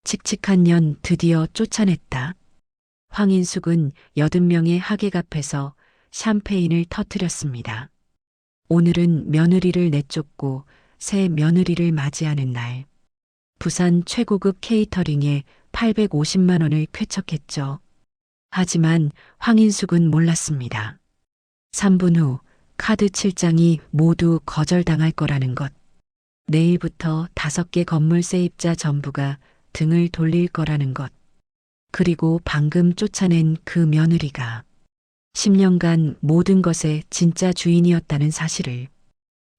칙칙한 년 드디어 쫓아냈다. 황인숙은 80명의 하객 앞에서 샴페인을 터뜨렸습니다. 오늘은 며느리를 내쫓고 새 며느리를 맞이하는 날. 부산 최고급 케이터링에 850만 원을 쾌척했죠. 하지만 황인숙은 몰랐습니다. 3분 후 카드 7장이 모두 거절당할 거라는 것. 내일부터 5개 건물 세입자 전부가 등을 돌릴 거라는 것. 그리고 방금 쫓아낸 그 며느리가 10년간 모든 것의 진짜 주인이었다는 사실을.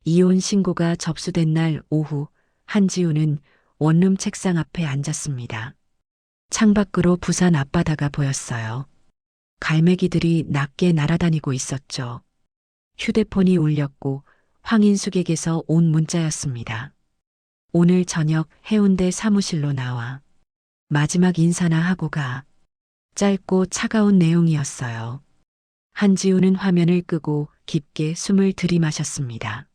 이혼 신고가 접수된 날 오후 한지우는 원룸 책상 앞에 앉았습니다. 창밖으로 부산 앞바다가 보였어요. 갈매기들이 낮게 날아다니고 있었죠. 휴대폰이 울렸고 황인숙에게서 온 문자였습니다. 오늘 저녁 해운대 사무실로 나와. 마지막 인사나 하고 가. 짧고 차가운 내용이었어요. 한지우는 화면을 끄고 깊게 숨을 들이마셨습니다.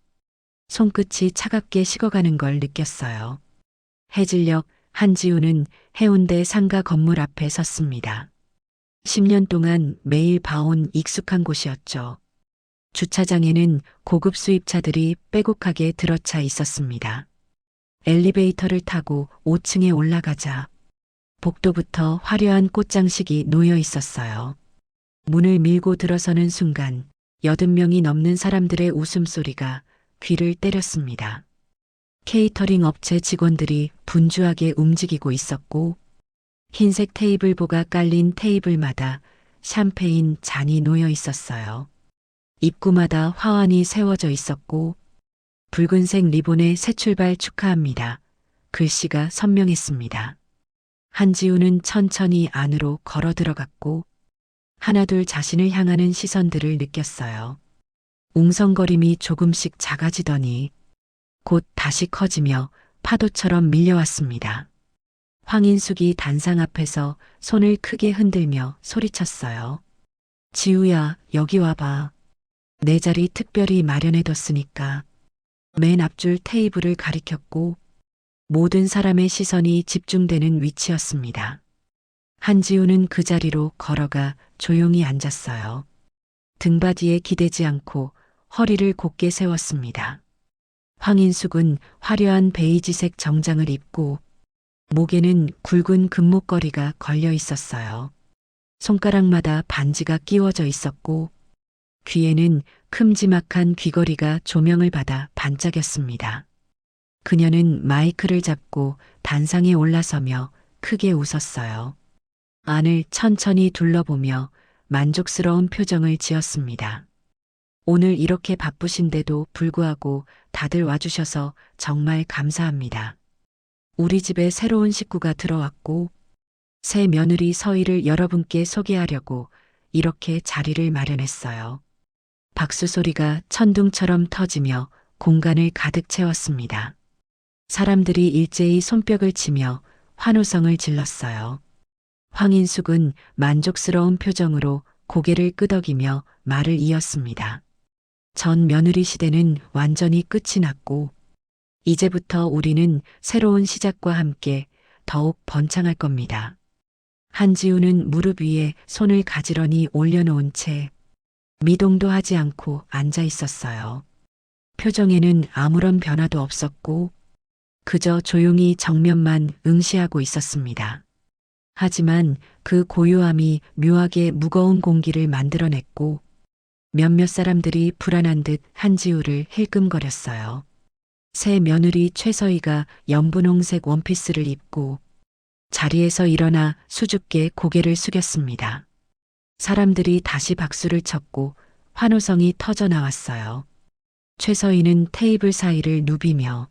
손끝이 차갑게 식어가는 걸 느꼈어요. 해질녘 한지우는 해운대 상가 건물 앞에 섰습니다. 10년 동안 매일 봐온 익숙한 곳이었죠. 주차장에는 고급 수입차들이 빼곡하게 들어차 있었습니다. 엘리베이터를 타고 5층에 올라가자 복도부터 화려한 꽃장식이 놓여 있었어요. 문을 밀고 들어서는 순간 80명이 넘는 사람들의 웃음소리가 귀를 때렸습니다. 케이터링 업체 직원들이 분주하게 움직이고 있었고 흰색 테이블보가 깔린 테이블마다 샴페인 잔이 놓여 있었어요. 입구마다 화환이 세워져 있었고 붉은색 리본에 새 출발 축하합니다. 글씨가 선명했습니다. 한지우는 천천히 안으로 걸어 들어갔고 하나둘 자신을 향하는 시선들을 느꼈어요. 웅성거림이 조금씩 작아지더니 곧 다시 커지며 파도처럼 밀려왔습니다. 황인숙이 단상 앞에서 손을 크게 흔들며 소리쳤어요. 지우야, 여기 와봐. 내 자리 특별히 마련해뒀으니까. 맨 앞줄 테이블을 가리켰고 모든 사람의 시선이 집중되는 위치였습니다. 한지우는 그 자리로 걸어가 조용히 앉았어요. 등받이에 기대지 않고 허리를 곧게 세웠습니다. 황인숙은 화려한 베이지색 정장을 입고 목에는 굵은 금목걸이가 걸려 있었어요. 손가락마다 반지가 끼워져 있었고 귀에는 큼지막한 귀걸이가 조명을 받아 반짝였습니다. 그녀는 마이크를 잡고 단상에 올라서며 크게 웃었어요. 안을 천천히 둘러보며 만족스러운 표정을 지었습니다. 오늘 이렇게 바쁘신데도 불구하고 다들 와주셔서 정말 감사합니다. 우리 집에 새로운 식구가 들어왔고 새 며느리 서희를 여러분께 소개하려고 이렇게 자리를 마련했어요. 박수 소리가 천둥처럼 터지며 공간을 가득 채웠습니다. 사람들이 일제히 손뼉을 치며 환호성을 질렀어요. 황인숙은 만족스러운 표정으로 고개를 끄덕이며 말을 이었습니다. 전 며느리 시대는 완전히 끝이 났고 이제부터 우리는 새로운 시작과 함께 더욱 번창할 겁니다. 한지우는 무릎 위에 손을 가지런히 올려놓은 채 미동도 하지 않고 앉아 있었어요. 표정에는 아무런 변화도 없었고 그저 조용히 정면만 응시하고 있었습니다. 하지만 그 고요함이 묘하게 무거운 공기를 만들어냈고 몇몇 사람들이 불안한 듯 한지우를 힐끔거렸어요. 새 며느리 최서희가 연분홍색 원피스를 입고 자리에서 일어나 수줍게 고개를 숙였습니다. 사람들이 다시 박수를 쳤고 환호성이 터져 나왔어요. 최서희는 테이블 사이를 누비며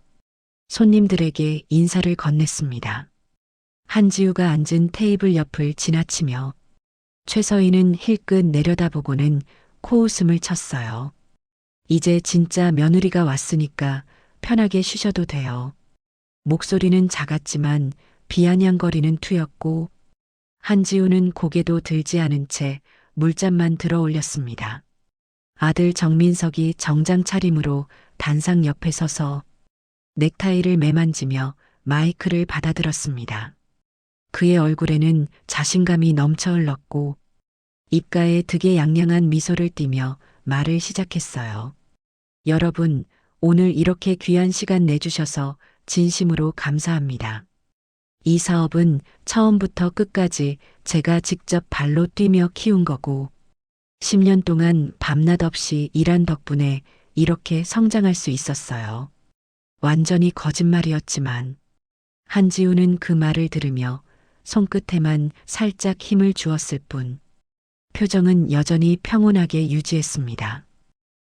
손님들에게 인사를 건넸습니다. 한지우가 앉은 테이블 옆을 지나치며 최서희는 힐끗 내려다보고는 코웃음을 쳤어요. 이제 진짜 며느리가 왔으니까 편하게 쉬셔도 돼요. 목소리는 작았지만 비아냥거리는 투였고 한지우는 고개도 들지 않은 채 물잔만 들어 올렸습니다. 아들 정민석이 정장 차림으로 단상 옆에 서서 넥타이를 매만지며 마이크를 받아들었습니다. 그의 얼굴에는 자신감이 넘쳐 흘렀고 입가에 득의양양한 미소를 띠며 말을 시작했어요. 여러분, 오늘 이렇게 귀한 시간 내주셔서 진심으로 감사합니다. 이 사업은 처음부터 끝까지 제가 직접 발로 뛰며 키운 거고 10년 동안 밤낮 없이 일한 덕분에 이렇게 성장할 수 있었어요. 완전히 거짓말이었지만 한지우는 그 말을 들으며 손끝에만 살짝 힘을 주었을 뿐 표정은 여전히 평온하게 유지했습니다.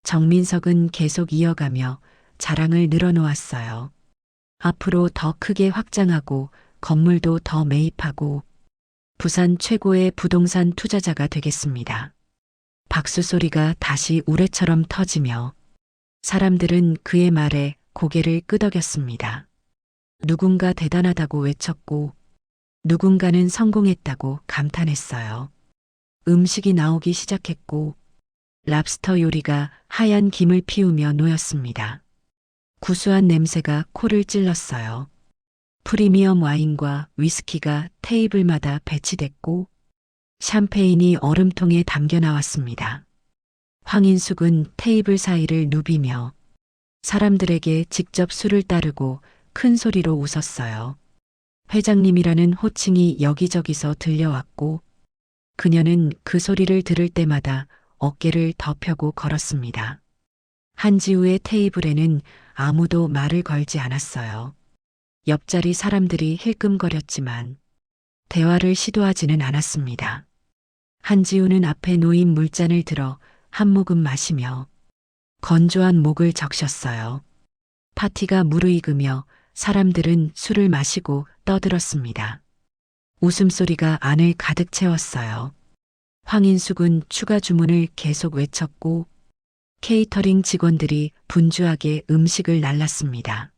정민석은 계속 이어가며 자랑을 늘어놓았어요. 앞으로 더 크게 확장하고 건물도 더 매입하고 부산 최고의 부동산 투자자가 되겠습니다. 박수 소리가 다시 우레처럼 터지며 사람들은 그의 말에 고개를 끄덕였습니다. 누군가 대단하다고 외쳤고 누군가는 성공했다고 감탄했어요. 음식이 나오기 시작했고 랍스터 요리가 하얀 김을 피우며 놓였습니다. 구수한 냄새가 코를 찔렀어요. 프리미엄 와인과 위스키가 테이블마다 배치됐고 샴페인이 얼음통에 담겨 나왔습니다. 황인숙은 테이블 사이를 누비며 사람들에게 직접 술을 따르고 큰 소리로 웃었어요. 회장님이라는 호칭이 여기저기서 들려왔고 그녀는 그 소리를 들을 때마다 어깨를 더 펴고 걸었습니다. 한지우의 테이블에는 아무도 말을 걸지 않았어요. 옆자리 사람들이 힐끔거렸지만 대화를 시도하지는 않았습니다. 한지우는 앞에 놓인 물잔을 들어 한 모금 마시며 건조한 목을 적셨어요. 파티가 무르익으며 사람들은 술을 마시고 떠들었습니다. 웃음소리가 안을 가득 채웠어요. 황인숙은 추가 주문을 계속 외쳤고 케이터링 직원들이 분주하게 음식을 날랐습니다.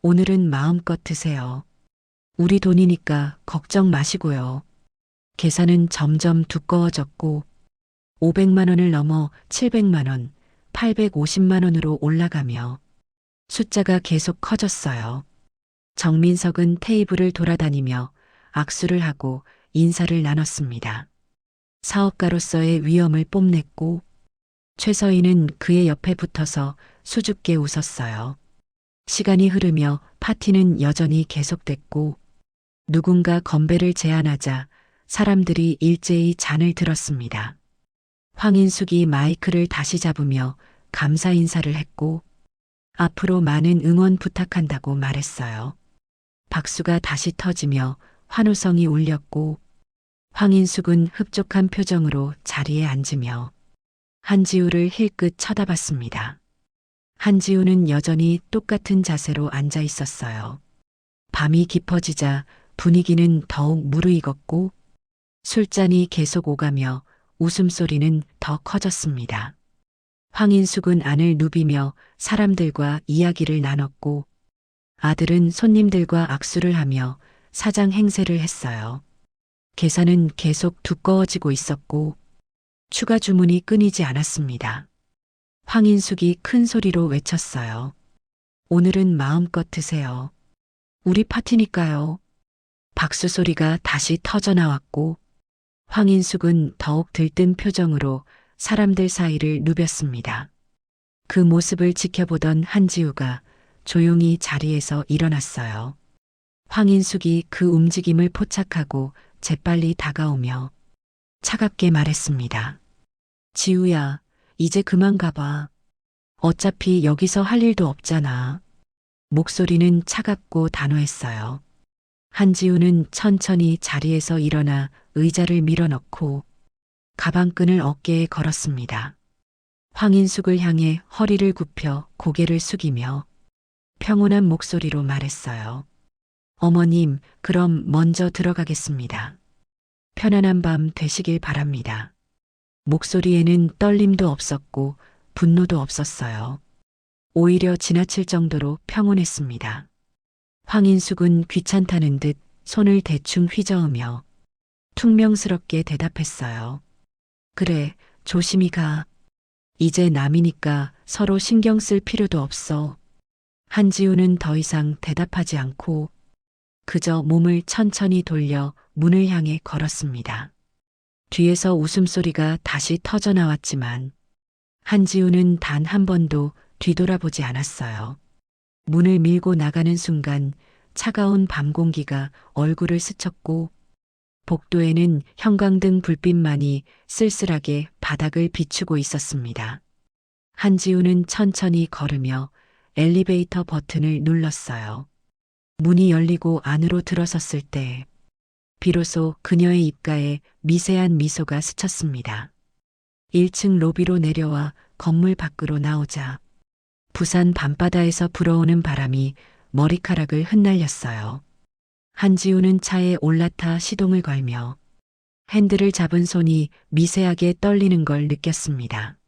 오늘은 마음껏 드세요. 우리 돈이니까 걱정 마시고요. 계산은 점점 두꺼워졌고 500만 원을 넘어 700만 원, 850만 원으로 올라가며 숫자가 계속 커졌어요. 정민석은 테이블을 돌아다니며 악수를 하고 인사를 나눴습니다. 사업가로서의 위엄을 뽐냈고 최서희는 그의 옆에 붙어서 수줍게 웃었어요. 시간이 흐르며 파티는 여전히 계속됐고 누군가 건배를 제안하자 사람들이 일제히 잔을 들었습니다. 황인숙이 마이크를 다시 잡으며 감사 인사를 했고 앞으로 많은 응원 부탁한다고 말했어요. 박수가 다시 터지며 환호성이 울렸고 황인숙은 흡족한 표정으로 자리에 앉으며 한지우를 힐끗 쳐다봤습니다. 한지우는 여전히 똑같은 자세로 앉아 있었어요. 밤이 깊어지자 분위기는 더욱 무르익었고 술잔이 계속 오가며 웃음소리는 더 커졌습니다. 황인숙은 안을 누비며 사람들과 이야기를 나눴고 아들은 손님들과 악수를 하며 사장 행세를 했어요. 계산은 계속 두꺼워지고 있었고 추가 주문이 끊이지 않았습니다. 황인숙이 큰 소리로 외쳤어요. 오늘은 마음껏 드세요. 우리 파티니까요. 박수 소리가 다시 터져 나왔고 황인숙은 더욱 들뜬 표정으로 사람들 사이를 누볐습니다. 그 모습을 지켜보던 한지우가 조용히 자리에서 일어났어요. 황인숙이 그 움직임을 포착하고 재빨리 다가오며 차갑게 말했습니다. 지우야, 이제 그만 가봐. 어차피 여기서 할 일도 없잖아. 목소리는 차갑고 단호했어요. 한지우는 천천히 자리에서 일어나 의자를 밀어넣고 가방끈을 어깨에 걸었습니다. 황인숙을 향해 허리를 굽혀 고개를 숙이며 평온한 목소리로 말했어요. 어머님, 그럼 먼저 들어가겠습니다. 편안한 밤 되시길 바랍니다. 목소리에는 떨림도 없었고 분노도 없었어요. 오히려 지나칠 정도로 평온했습니다. 황인숙은 귀찮다는 듯 손을 대충 휘저으며 퉁명스럽게 대답했어요. 그래, 조심히 가. 이제 남이니까 서로 신경 쓸 필요도 없어. 한지우는 더 이상 대답하지 않고 그저 몸을 천천히 돌려 문을 향해 걸었습니다. 뒤에서 웃음소리가 다시 터져 나왔지만 한지우는 단 한 번도 뒤돌아보지 않았어요. 문을 밀고 나가는 순간 차가운 밤 공기가 얼굴을 스쳤고 복도에는 형광등 불빛만이 쓸쓸하게 바닥을 비추고 있었습니다. 한지우는 천천히 걸으며 엘리베이터 버튼을 눌렀어요. 문이 열리고 안으로 들어섰을 때 비로소 그녀의 입가에 미세한 미소가 스쳤습니다. 1층 로비로 내려와 건물 밖으로 나오자 부산 밤바다에서 불어오는 바람이 머리카락을 흩날렸어요. 한지우는 차에 올라타 시동을 걸며 핸들을 잡은 손이 미세하게 떨리는 걸 느꼈습니다.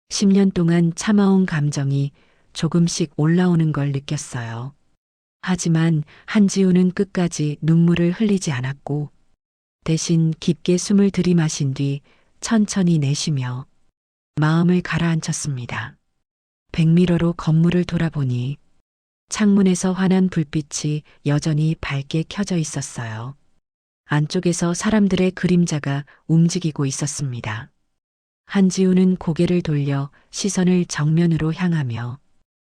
10년 동안 참아온 감정이 조금씩 올라오는 걸 느꼈어요. 하지만 한지우는 끝까지 눈물을 흘리지 않았고 대신 깊게 숨을 들이마신 뒤 천천히 내쉬며 마음을 가라앉혔습니다. 백미러로 건물을 돌아보니 창문에서 환한 불빛이 여전히 밝게 켜져 있었어요. 안쪽에서 사람들의 그림자가 움직이고 있었습니다. 한지우는 고개를 돌려 시선을 정면으로 향하며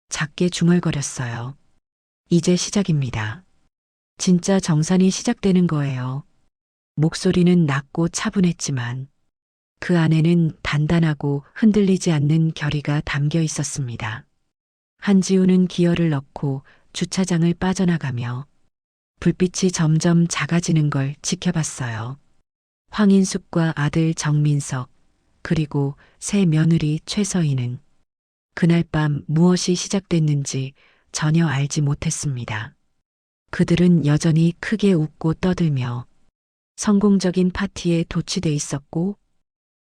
작게 중얼거렸어요. 이제 시작입니다. 진짜 정산이 시작되는 거예요. 목소리는 낮고 차분했지만 그 안에는 단단하고 흔들리지 않는 결의가 담겨 있었습니다. 한지우는 기어를 넣고 주차장을 빠져나가며 불빛이 점점 작아지는 걸 지켜봤어요. 황인숙과 아들 정민석, 그리고 새 며느리 최서희는 그날 밤 무엇이 시작됐는지 전혀 알지 못했습니다. 그들은 여전히 크게 웃고 떠들며 성공적인 파티에 도취돼 있었고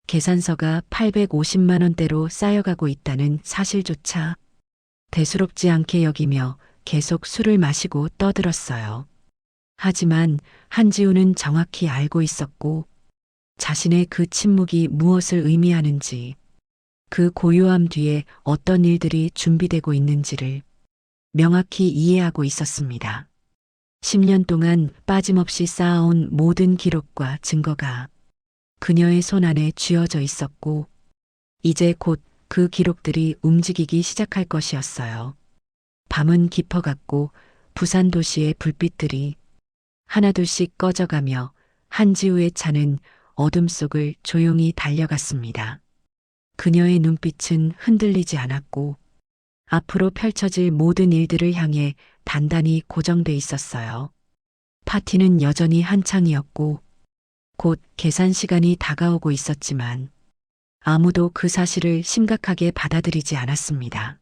계산서가 850만 원대로 쌓여가고 있다는 사실조차 대수롭지 않게 여기며 계속 술을 마시고 떠들었어요. 하지만 한지우는 정확히 알고 있었고 자신의 그 침묵이 무엇을 의미하는지, 그 고요함 뒤에 어떤 일들이 준비되고 있는지를 명확히 이해하고 있었습니다. 10년 동안 빠짐없이 쌓아온 모든 기록과 증거가 그녀의 손 안에 쥐어져 있었고 이제 곧 그 기록들이 움직이기 시작할 것이었어요. 밤은 깊어갔고 부산 도시의 불빛들이 하나둘씩 꺼져가며 한지우의 차는 어둠 속을 조용히 달려갔습니다. 그녀의 눈빛은 흔들리지 않았고 앞으로 펼쳐질 모든 일들을 향해 단단히 고정돼 있었어요. 파티는 여전히 한창이었고 곧 계산 시간이 다가오고 있었지만 아무도 그 사실을 심각하게 받아들이지 않았습니다.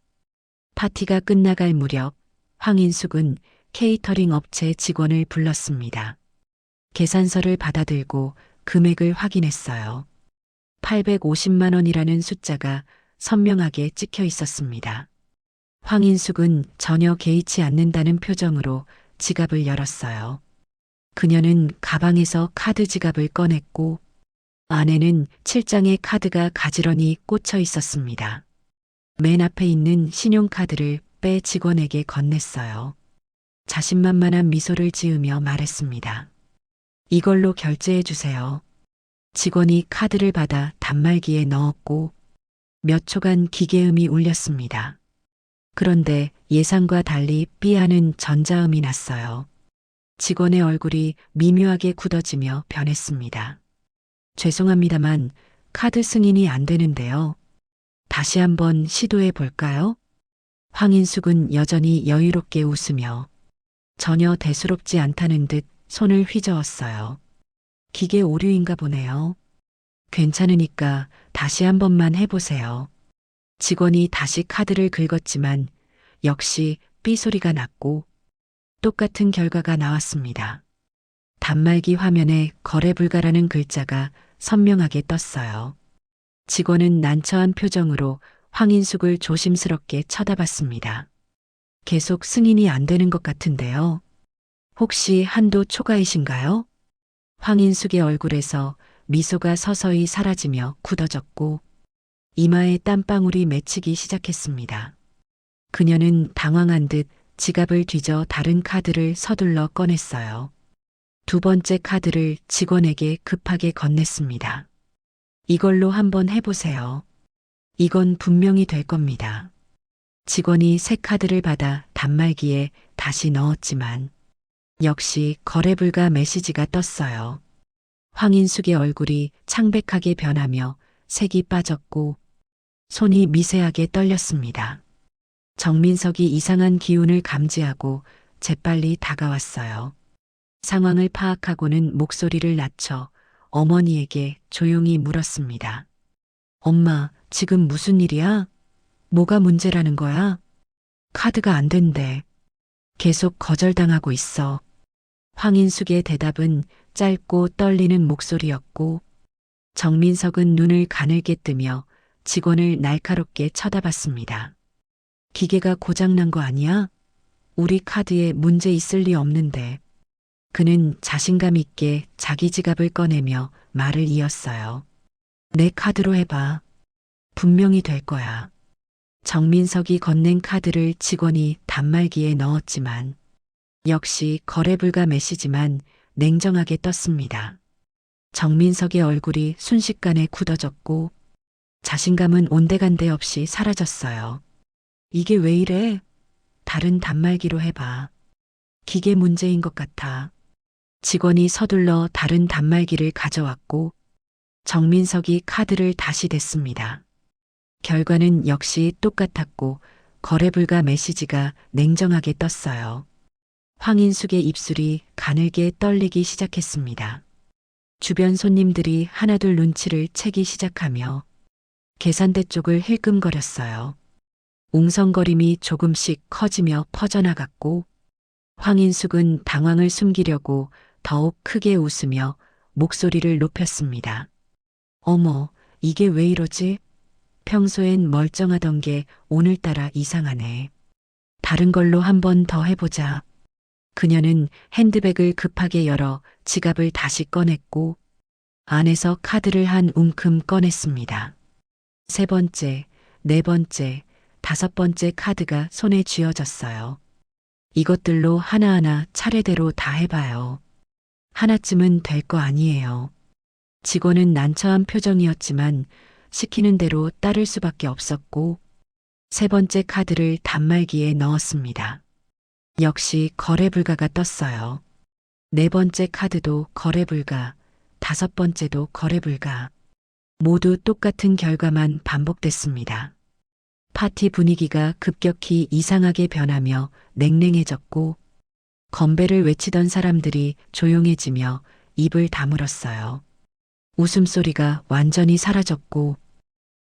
파티가 끝나갈 무렵 황인숙은 케이터링 업체 직원을 불렀습니다. 계산서를 받아들고 금액을 확인했어요. 850만 원이라는 숫자가 선명하게 찍혀 있었습니다. 황인숙은 전혀 개의치 않는다는 표정으로 지갑을 열었어요. 그녀는 가방에서 카드 지갑을 꺼냈고 안에는 7장의 카드가 가지런히 꽂혀 있었습니다. 맨 앞에 있는 신용카드를 빼 직원에게 건넸어요. 자신만만한 미소를 지으며 말했습니다. 이걸로 결제해 주세요. 직원이 카드를 받아 단말기에 넣었고 몇 초간 기계음이 울렸습니다. 그런데 예상과 달리 삐하는 전자음이 났어요. 직원의 얼굴이 미묘하게 굳어지며 변했습니다. 죄송합니다만 카드 승인이 안 되는데요. 다시 한번 시도해 볼까요? 황인숙은 여전히 여유롭게 웃으며 전혀 대수롭지 않다는 듯 손을 휘저었어요. 기계 오류인가 보네요. 괜찮으니까 다시 한 번만 해보세요. 직원이 다시 카드를 긁었지만 역시 삐 소리가 났고 똑같은 결과가 나왔습니다. 단말기 화면에 거래 불가라는 글자가 선명하게 떴어요. 직원은 난처한 표정으로 황인숙을 조심스럽게 쳐다봤습니다. 계속 승인이 안 되는 것 같은데요. 혹시 한도 초과이신가요? 황인숙의 얼굴에서 미소가 서서히 사라지며 굳어졌고 이마에 땀방울이 맺히기 시작했습니다. 그녀는 당황한 듯 지갑을 뒤져 다른 카드를 서둘러 꺼냈어요. 두 번째 카드를 직원에게 급하게 건넸습니다. 이걸로 한번 해보세요. 이건 분명히 될 겁니다. 직원이 새 카드를 받아 단말기에 다시 넣었지만 역시 거래 불가 메시지가 떴어요. 황인숙의 얼굴이 창백하게 변하며 색이 빠졌고 손이 미세하게 떨렸습니다. 정민석이 이상한 기운을 감지하고 재빨리 다가왔어요. 상황을 파악하고는 목소리를 낮춰 어머니에게 조용히 물었습니다. 엄마, 지금 무슨 일이야? 뭐가 문제라는 거야? 카드가 안 된대. 계속 거절당하고 있어. 황인숙의 대답은 짧고 떨리는 목소리였고 정민석은 눈을 가늘게 뜨며 직원을 날카롭게 쳐다봤습니다. 기계가 고장난 거 아니야? 우리 카드에 문제 있을 리 없는데. 그는 자신감 있게 자기 지갑을 꺼내며 말을 이었어요. 내 카드로 해봐. 분명히 될 거야. 정민석이 건넨 카드를 직원이 단말기에 넣었지만 역시 거래 불가 메시지만 냉정하게 떴습니다. 정민석의 얼굴이 순식간에 굳어졌고 자신감은 온데간데 없이 사라졌어요. 이게 왜 이래? 다른 단말기로 해봐. 기계 문제인 것 같아. 직원이 서둘러 다른 단말기를 가져왔고 정민석이 카드를 다시 댔습니다. 결과는 역시 똑같았고 거래 불가 메시지가 냉정하게 떴어요. 황인숙의 입술이 가늘게 떨리기 시작했습니다. 주변 손님들이 하나둘 눈치를 채기 시작하며 계산대 쪽을 힐끔거렸어요. 웅성거림이 조금씩 커지며 퍼져나갔고 황인숙은 당황을 숨기려고 더욱 크게 웃으며 목소리를 높였습니다. 어머, 이게 왜 이러지? 평소엔 멀쩡하던 게 오늘따라 이상하네. 다른 걸로 한 번 더 해보자. 그녀는 핸드백을 급하게 열어 지갑을 다시 꺼냈고 안에서 카드를 한 움큼 꺼냈습니다. 세 번째, 네 번째, 다섯 번째 카드가 손에 쥐어졌어요. 이것들로 하나하나 차례대로 다 해봐요. 하나쯤은 될 거 아니에요. 직원은 난처한 표정이었지만 시키는 대로 따를 수밖에 없었고 세 번째 카드를 단말기에 넣었습니다. 역시 거래 불가가 떴어요. 네 번째 카드도 거래 불가, 다섯 번째도 거래 불가. 모두 똑같은 결과만 반복됐습니다. 파티 분위기가 급격히 이상하게 변하며 냉랭해졌고 건배를 외치던 사람들이 조용해지며 입을 다물었어요. 웃음소리가 완전히 사라졌고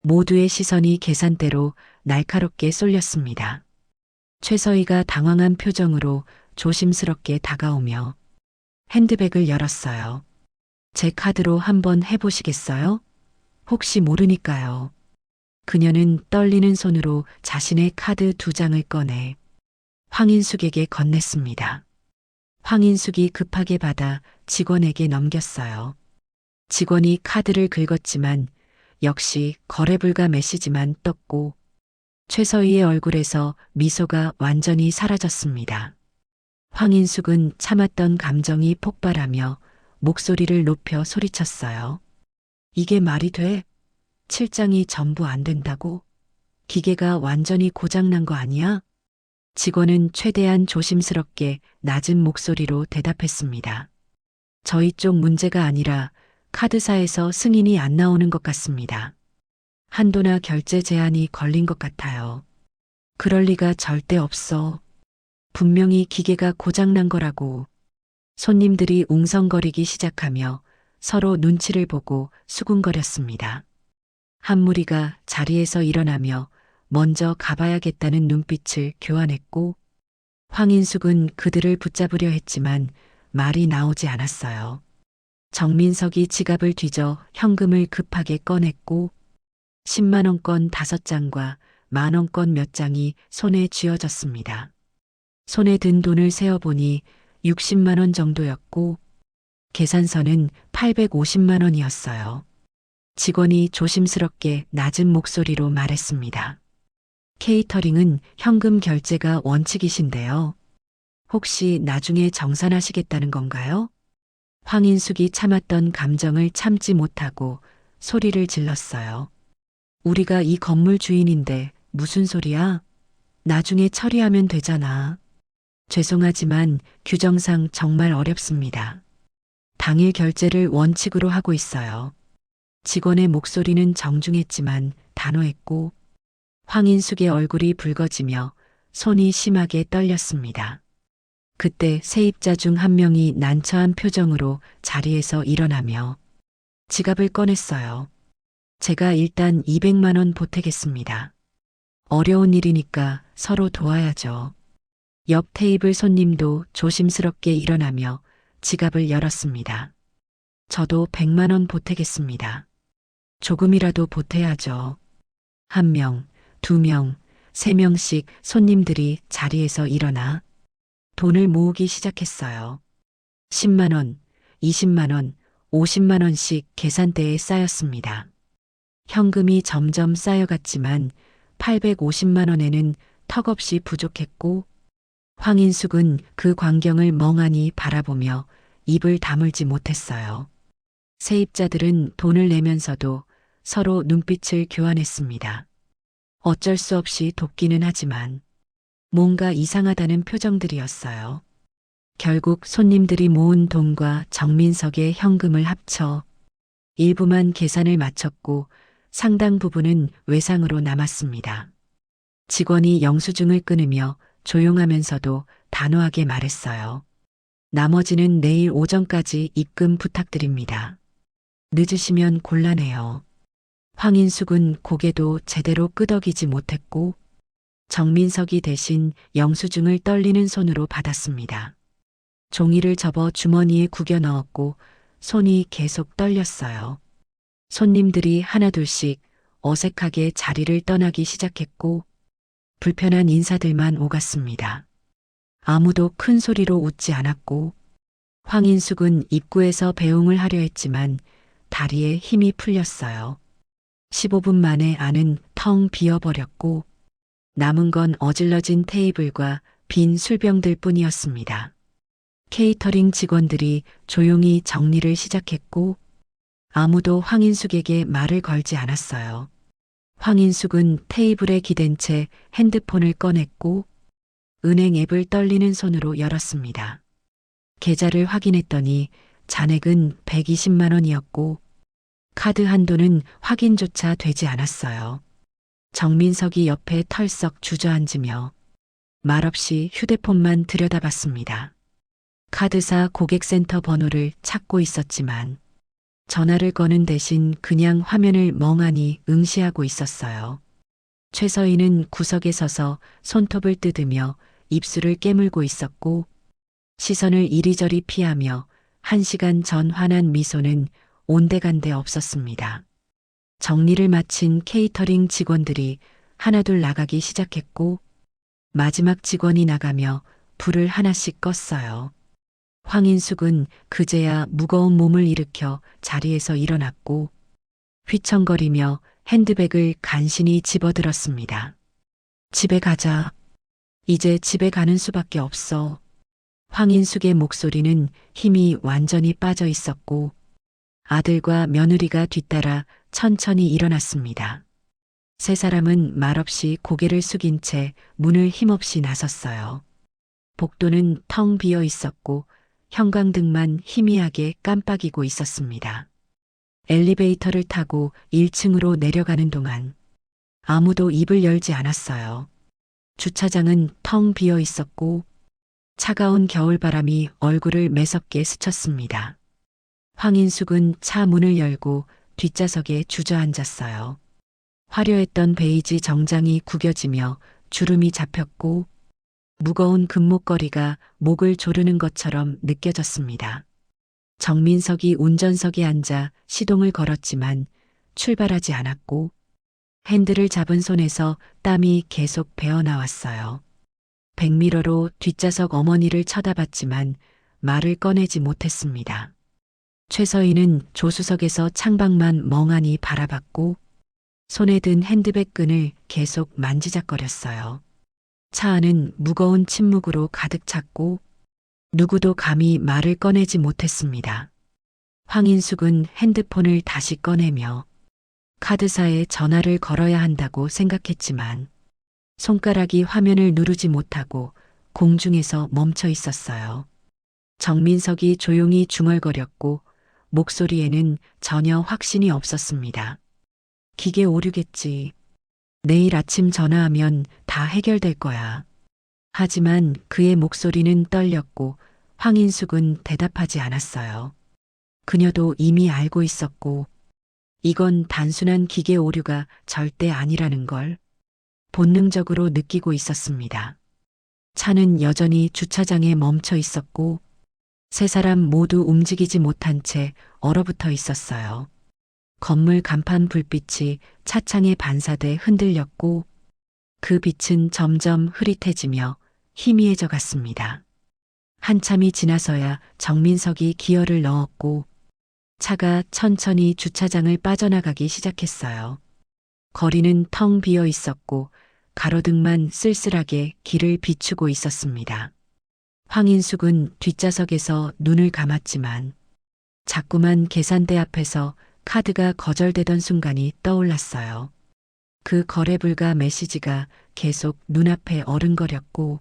모두의 시선이 계산대로 날카롭게 쏠렸습니다. 최서희가 당황한 표정으로 조심스럽게 다가오며 핸드백을 열었어요. 제 카드로 한번 해보시겠어요? 혹시 모르니까요. 그녀는 떨리는 손으로 자신의 카드 두 장을 꺼내 황인숙에게 건넸습니다. 황인숙이 급하게 받아 직원에게 넘겼어요. 직원이 카드를 긁었지만 역시 거래 불가 메시지만 떴고 최서희의 얼굴에서 미소가 완전히 사라졌습니다. 황인숙은 참았던 감정이 폭발하며 목소리를 높여 소리쳤어요. 이게 말이 돼? 7장이 전부 안 된다고? 기계가 완전히 고장난 거 아니야? 직원은 최대한 조심스럽게 낮은 목소리로 대답했습니다. 저희 쪽 문제가 아니라 카드사에서 승인이 안 나오는 것 같습니다. 한도나 결제 제한이 걸린 것 같아요. 그럴 리가 절대 없어. 분명히 기계가 고장난 거라고. 손님들이 웅성거리기 시작하며 서로 눈치를 보고 수군거렸습니다. 한 무리가 자리에서 일어나며 먼저 가봐야겠다는 눈빛을 교환했고 황인숙은 그들을 붙잡으려 했지만 말이 나오지 않았어요. 정민석이 지갑을 뒤져 현금을 급하게 꺼냈고 10만 원권 5장과 만 원권 몇 장이 손에 쥐어졌습니다. 손에 든 돈을 세어보니 60만 원 정도였고 계산서는 850만 원이었어요. 직원이 조심스럽게 낮은 목소리로 말했습니다. 케이터링은 현금 결제가 원칙이신데요. 혹시 나중에 정산하시겠다는 건가요? 황인숙이 참았던 감정을 참지 못하고 소리를 질렀어요. 우리가 이 건물 주인인데 무슨 소리야? 나중에 처리하면 되잖아. 죄송하지만 규정상 정말 어렵습니다. 당일 결제를 원칙으로 하고 있어요. 직원의 목소리는 정중했지만 단호했고 황인숙의 얼굴이 붉어지며 손이 심하게 떨렸습니다. 그때 세입자 중 한 명이 난처한 표정으로 자리에서 일어나며 지갑을 꺼냈어요. 제가 일단 200만 원 보태겠습니다. 어려운 일이니까 서로 도와야죠. 옆 테이블 손님도 조심스럽게 일어나며 지갑을 열었습니다. 저도 100만 원 보태겠습니다. 조금이라도 보태야죠. 한 명, 두 명, 세 명씩 손님들이 자리에서 일어나 돈을 모으기 시작했어요. 10만 원, 20만 원, 50만 원씩 계산대에 쌓였습니다. 현금이 점점 쌓여갔지만 850만 원에는 턱없이 부족했고 황인숙은 그 광경을 멍하니 바라보며 입을 다물지 못했어요. 세입자들은 돈을 내면서도 서로 눈빛을 교환했습니다. 어쩔 수 없이 돕기는 하지만 뭔가 이상하다는 표정들이었어요. 결국 손님들이 모은 돈과 정민석의 현금을 합쳐 일부만 계산을 마쳤고 상당 부분은 외상으로 남았습니다. 직원이 영수증을 끊으며 조용하면서도 단호하게 말했어요. 나머지는 내일 오전까지 입금 부탁드립니다. 늦으시면 곤란해요. 황인숙은 고개도 제대로 끄덕이지 못했고 정민석이 대신 영수증을 떨리는 손으로 받았습니다. 종이를 접어 주머니에 구겨 넣었고 손이 계속 떨렸어요. 손님들이 하나둘씩 어색하게 자리를 떠나기 시작했고 불편한 인사들만 오갔습니다. 아무도 큰 소리로 웃지 않았고 황인숙은 입구에서 배웅을 하려 했지만 다리에 힘이 풀렸어요. 15분 만에 안은 텅 비어버렸고 남은 건 어질러진 테이블과 빈 술병들 뿐이었습니다. 케이터링 직원들이 조용히 정리를 시작했고 아무도 황인숙에게 말을 걸지 않았어요. 황인숙은 테이블에 기댄 채 핸드폰을 꺼냈고 은행 앱을 떨리는 손으로 열었습니다. 계좌를 확인했더니 잔액은 120만 원이었고 카드 한도는 확인조차 되지 않았어요. 정민석이 옆에 털썩 주저앉으며 말없이 휴대폰만 들여다봤습니다. 카드사 고객센터 번호를 찾고 있었지만 전화를 거는 대신 그냥 화면을 멍하니 응시하고 있었어요. 최서희는 구석에 서서 손톱을 뜯으며 입술을 깨물고 있었고 시선을 이리저리 피하며 1시간 전 환한 미소는 온데간데 없었습니다. 정리를 마친 케이터링 직원들이 하나둘 나가기 시작했고 마지막 직원이 나가며 불을 하나씩 껐어요. 황인숙은 그제야 무거운 몸을 일으켜 자리에서 일어났고 휘청거리며 핸드백을 간신히 집어들었습니다. 집에 가자. 이제 집에 가는 수밖에 없어. 황인숙의 목소리는 힘이 완전히 빠져 있었고 아들과 며느리가 뒤따라 천천히 일어났습니다. 세 사람은 말없이 고개를 숙인 채 문을 힘없이 나섰어요. 복도는 텅 비어 있었고 형광등만 희미하게 깜빡이고 있었습니다. 엘리베이터를 타고 1층으로 내려가는 동안 아무도 입을 열지 않았어요. 주차장은 텅 비어 있었고 차가운 겨울바람이 얼굴을 매섭게 스쳤습니다. 황인숙은 차 문을 열고 뒷좌석에 주저앉았어요. 화려했던 베이지 정장이 구겨지며 주름이 잡혔고 무거운 금목걸이가 목을 조르는 것처럼 느껴졌습니다. 정민석이 운전석에 앉아 시동을 걸었지만 출발하지 않았고 핸들을 잡은 손에서 땀이 계속 배어나왔어요. 백미러로 뒷좌석 어머니를 쳐다봤지만 말을 꺼내지 못했습니다. 최서희는 조수석에서 창밖만 멍하니 바라봤고 손에 든 핸드백 끈을 계속 만지작거렸어요. 차 안은 무거운 침묵으로 가득 찼고 누구도 감히 말을 꺼내지 못했습니다. 황인숙은 핸드폰을 다시 꺼내며 카드사에 전화를 걸어야 한다고 생각했지만 손가락이 화면을 누르지 못하고 공중에서 멈춰 있었어요. 정민석이 조용히 중얼거렸고 목소리에는 전혀 확신이 없었습니다. 기계 오류겠지. 내일 아침 전화하면 다 해결될 거야. 하지만 그의 목소리는 떨렸고 황인숙은 대답하지 않았어요. 그녀도 이미 알고 있었고 이건 단순한 기계 오류가 절대 아니라는 걸 본능적으로 느끼고 있었습니다. 차는 여전히 주차장에 멈춰 있었고 세 사람 모두 움직이지 못한 채 얼어붙어 있었어요. 건물 간판 불빛이 차창에 반사돼 흔들렸고 그 빛은 점점 흐릿해지며 희미해져 갔습니다. 한참이 지나서야 정민석이 기어를 넣었고 차가 천천히 주차장을 빠져나가기 시작했어요. 거리는 텅 비어 있었고 가로등만 쓸쓸하게 길을 비추고 있었습니다. 황인숙은 뒷좌석에서 눈을 감았지만 자꾸만 계산대 앞에서 카드가 거절되던 순간이 떠올랐어요. 그 거래 불가 메시지가 계속 눈앞에 어른거렸고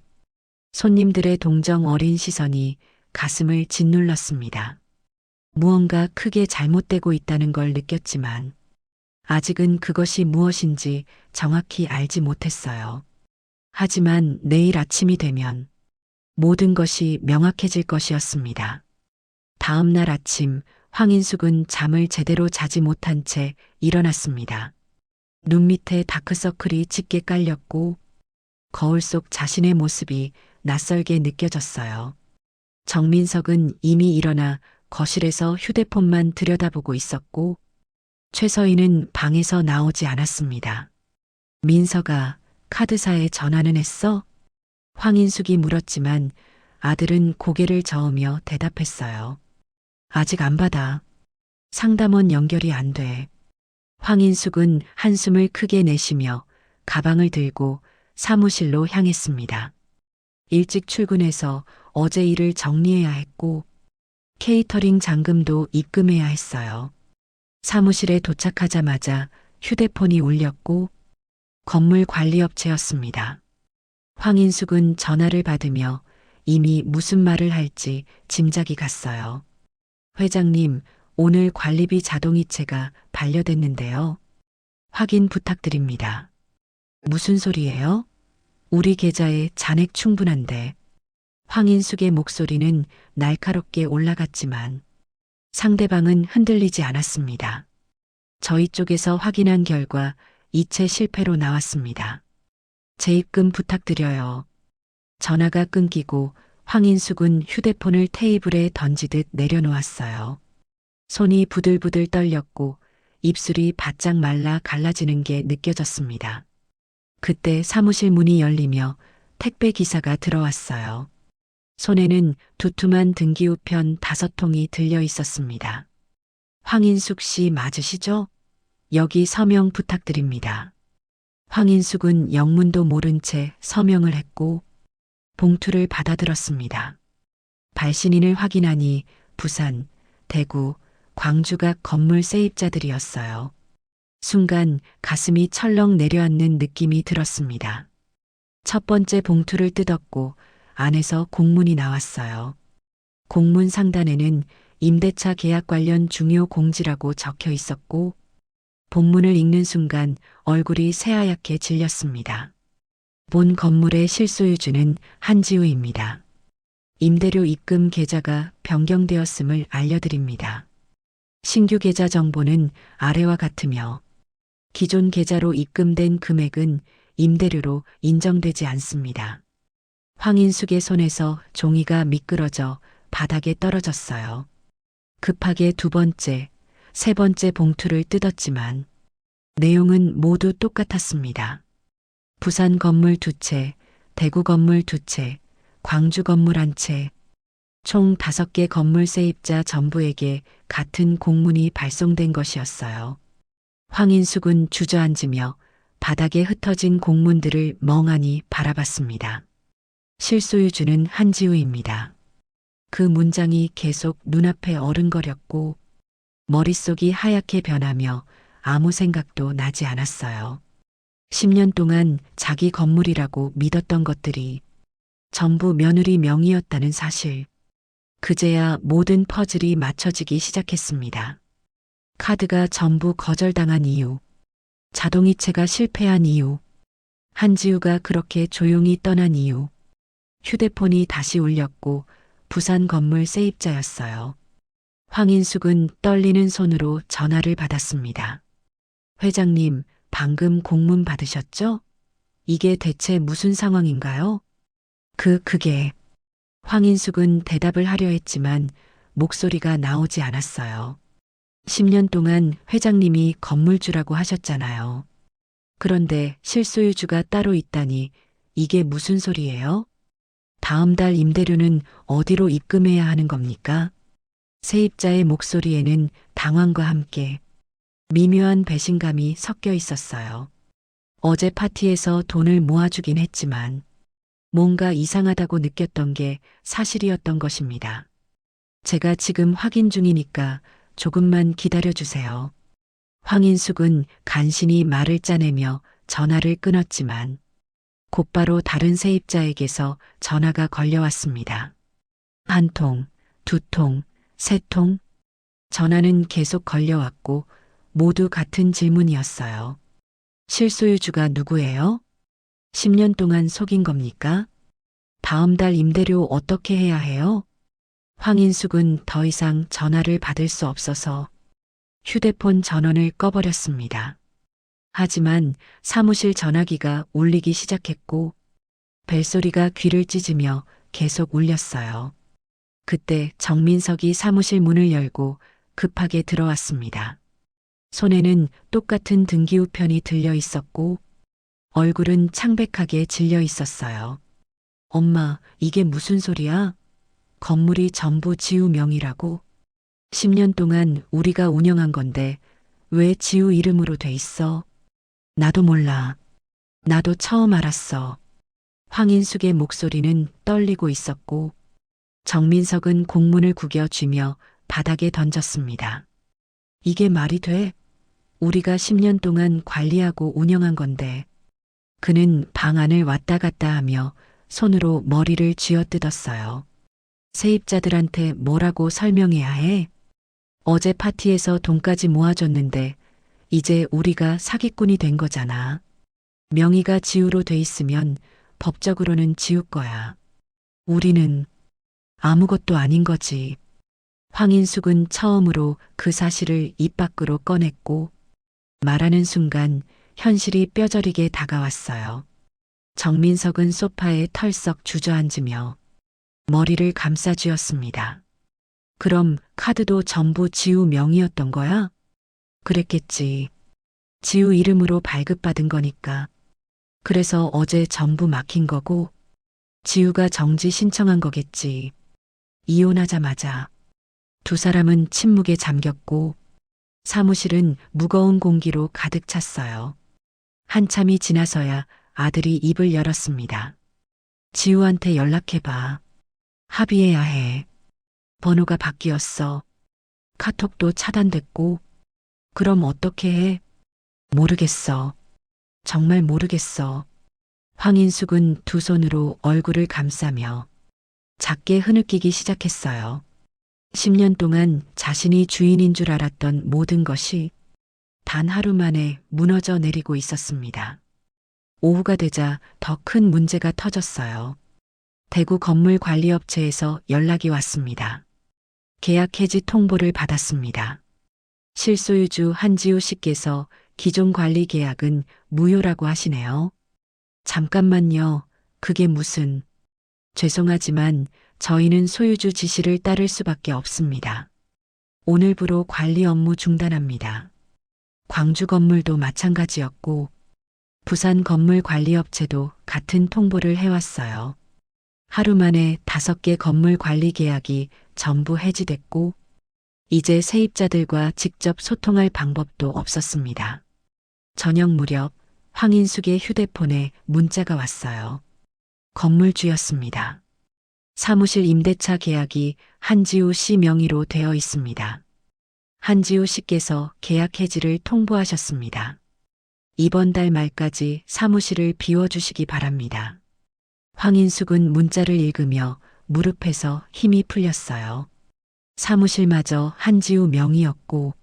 손님들의 동정 어린 시선이 가슴을 짓눌렀습니다. 무언가 크게 잘못되고 있다는 걸 느꼈지만 아직은 그것이 무엇인지 정확히 알지 못했어요. 하지만 내일 아침이 되면 모든 것이 명확해질 것이었습니다. 다음 날 아침 황인숙은 잠을 제대로 자지 못한 채 일어났습니다. 눈 밑에 다크서클이 짙게 깔렸고 거울 속 자신의 모습이 낯설게 느껴졌어요. 정민석은 이미 일어나 거실에서 휴대폰만 들여다보고 있었고 최서희는 방에서 나오지 않았습니다. 민서가 카드사에 전화는 했어? 황인숙이 물었지만 아들은 고개를 저으며 대답했어요. 아직 안 받아. 상담원 연결이 안 돼. 황인숙은 한숨을 크게 내쉬며 가방을 들고 사무실로 향했습니다. 일찍 출근해서 어제 일을 정리해야 했고 케이터링 잔금도 입금해야 했어요. 사무실에 도착하자마자 휴대폰이 울렸고 건물 관리업체였습니다. 황인숙은 전화를 받으며 이미 무슨 말을 할지 짐작이 갔어요. 회장님, 오늘 관리비 자동이체가 반려됐는데요. 확인 부탁드립니다. 무슨 소리예요? 우리 계좌에 잔액 충분한데. 황인숙의 목소리는 날카롭게 올라갔지만 상대방은 흔들리지 않았습니다. 저희 쪽에서 확인한 결과 이체 실패로 나왔습니다. 재입금 부탁드려요. 전화가 끊기고 황인숙은 휴대폰을 테이블에 던지듯 내려놓았어요. 손이 부들부들 떨렸고 입술이 바짝 말라 갈라지는 게 느껴졌습니다. 그때 사무실 문이 열리며 택배 기사가 들어왔어요. 손에는 두툼한 등기우편 5통이 들려 있었습니다. 황인숙 씨 맞으시죠? 여기 서명 부탁드립니다. 황인숙은 영문도 모른 채 서명을 했고 봉투를 받아들었습니다. 발신인을 확인하니 부산, 대구, 광주각 건물 세입자들이었어요. 순간 가슴이 철렁 내려앉는 느낌이 들었습니다. 첫 번째 봉투를 뜯었고 안에서 공문이 나왔어요. 공문 상단에는 임대차 계약 관련 중요 공지라고 적혀 있었고 본문을 읽는 순간 얼굴이 새하얗게 질렸습니다. 본 건물의 실소유주는 한지우입니다. 임대료 입금 계좌가 변경되었음을 알려드립니다. 신규 계좌 정보는 아래와 같으며 기존 계좌로 입금된 금액은 임대료로 인정되지 않습니다. 황인숙의 손에서 종이가 미끄러져 바닥에 떨어졌어요. 급하게 두 번째, 세 번째 봉투를 뜯었지만 내용은 모두 똑같았습니다. 부산 건물 2채, 대구 건물 2채, 광주 건물 1채, 총 5개 건물 세입자 전부에게 같은 공문이 발송된 것이었어요. 황인숙은 주저앉으며 바닥에 흩어진 공문들을 멍하니 바라봤습니다. 실소유주는 한지우입니다. 그 문장이 계속 눈앞에 어른거렸고 머릿속이 하얗게 변하며 아무 생각도 나지 않았어요. 10년 동안 자기 건물이라고 믿었던 것들이 전부 며느리 명의였다는 사실. 그제야 모든 퍼즐이 맞춰지기 시작했습니다. 카드가 전부 거절당한 이유, 자동이체가 실패한 이유, 한지우가 그렇게 조용히 떠난 이유, 휴대폰이 다시 울렸고 부산 건물 세입자였어요. 황인숙은 떨리는 손으로 전화를 받았습니다. 회장님, 방금 공문 받으셨죠? 이게 대체 무슨 상황인가요? 그게. 황인숙은 대답을 하려 했지만 목소리가 나오지 않았어요. 10년 동안 회장님이 건물주라고 하셨잖아요. 그런데 실소유주가 따로 있다니 이게 무슨 소리예요? 다음 달 임대료는 어디로 입금해야 하는 겁니까? 세입자의 목소리에는 당황과 함께 미묘한 배신감이 섞여 있었어요. 어제 파티에서 돈을 모아주긴 했지만 뭔가 이상하다고 느꼈던 게 사실이었던 것입니다. 제가 지금 확인 중이니까 조금만 기다려주세요. 황인숙은 간신히 말을 짜내며 전화를 끊었지만 곧바로 다른 세입자에게서 전화가 걸려왔습니다. 한 통, 두 통, 세 통. 전화는 계속 걸려왔고 모두 같은 질문이었어요. 실소유주가 누구예요? 10년 동안 속인 겁니까? 다음 달 임대료 어떻게 해야 해요? 황인숙은 더 이상 전화를 받을 수 없어서 휴대폰 전원을 꺼버렸습니다. 하지만 사무실 전화기가 울리기 시작했고 벨소리가 귀를 찢으며 계속 울렸어요. 그때 정민석이 사무실 문을 열고 급하게 들어왔습니다. 손에는 똑같은 등기우편이 들려 있었고 얼굴은 창백하게 질려 있었어요. 엄마, 이게 무슨 소리야? 건물이 전부 지우 명의라고? 10년 동안 우리가 운영한 건데 왜 지우 이름으로 돼 있어? 나도 몰라. 나도 처음 알았어. 황인숙의 목소리는 떨리고 있었고 정민석은 공문을 구겨쥐며 바닥에 던졌습니다. 이게 말이 돼? 우리가 10년 동안 관리하고 운영한 건데. 그는 방 안을 왔다 갔다 하며 손으로 머리를 쥐어뜯었어요. 세입자들한테 뭐라고 설명해야 해? 어제 파티에서 돈까지 모아줬는데 이제 우리가 사기꾼이 된 거잖아. 명의가 지우로 돼 있으면 법적으로는 지우 거야. 우리는 아무것도 아닌 거지. 황인숙은 처음으로 그 사실을 입 밖으로 꺼냈고 말하는 순간 현실이 뼈저리게 다가왔어요. 정민석은 소파에 털썩 주저앉으며 머리를 감싸쥐었습니다. 그럼 카드도 전부 지우 명의였던 거야? 그랬겠지. 지우 이름으로 발급받은 거니까. 그래서 어제 전부 막힌 거고 지우가 정지 신청한 거겠지. 이혼하자마자 두 사람은 침묵에 잠겼고 사무실은 무거운 공기로 가득 찼어요. 한참이 지나서야 아들이 입을 열었습니다. 지우한테 연락해봐. 합의해야 해. 번호가 바뀌었어. 카톡도 차단됐고. 그럼 어떻게 해? 모르겠어. 정말 모르겠어. 황인숙은 두 손으로 얼굴을 감싸며 작게 흐느끼기 시작했어요. 10년 동안 자신이 주인인 줄 알았던 모든 것이 단 하루 만에 무너져 내리고 있었습니다. 오후가 되자 더 큰 문제가 터졌어요. 대구 건물관리업체에서 연락이 왔습니다. 계약 해지 통보를 받았습니다. 실소유주 한지우 씨께서 기존 관리 계약은 무효라고 하시네요. 잠깐만요. 그게 무슨... 죄송하지만 저희는 소유주 지시를 따를 수밖에 없습니다. 오늘부로 관리 업무 중단합니다. 광주 건물도 마찬가지였고 부산 건물관리업체도 같은 통보를 해왔어요. 하루 만에 5개 건물 관리 계약이 전부 해지됐고 이제 세입자들과 직접 소통할 방법도 없었습니다. 저녁 무렵 황인숙의 휴대폰에 문자가 왔어요. 건물주였습니다. 사무실 임대차 계약이 한지우 씨 명의로 되어 있습니다. 한지우 씨께서 계약 해지를 통보하셨습니다. 이번 달 말까지 사무실을 비워주시기 바랍니다. 황인숙은 문자를 읽으며 무릎에서 힘이 풀렸어요. 사무실마저 한지우 명의였고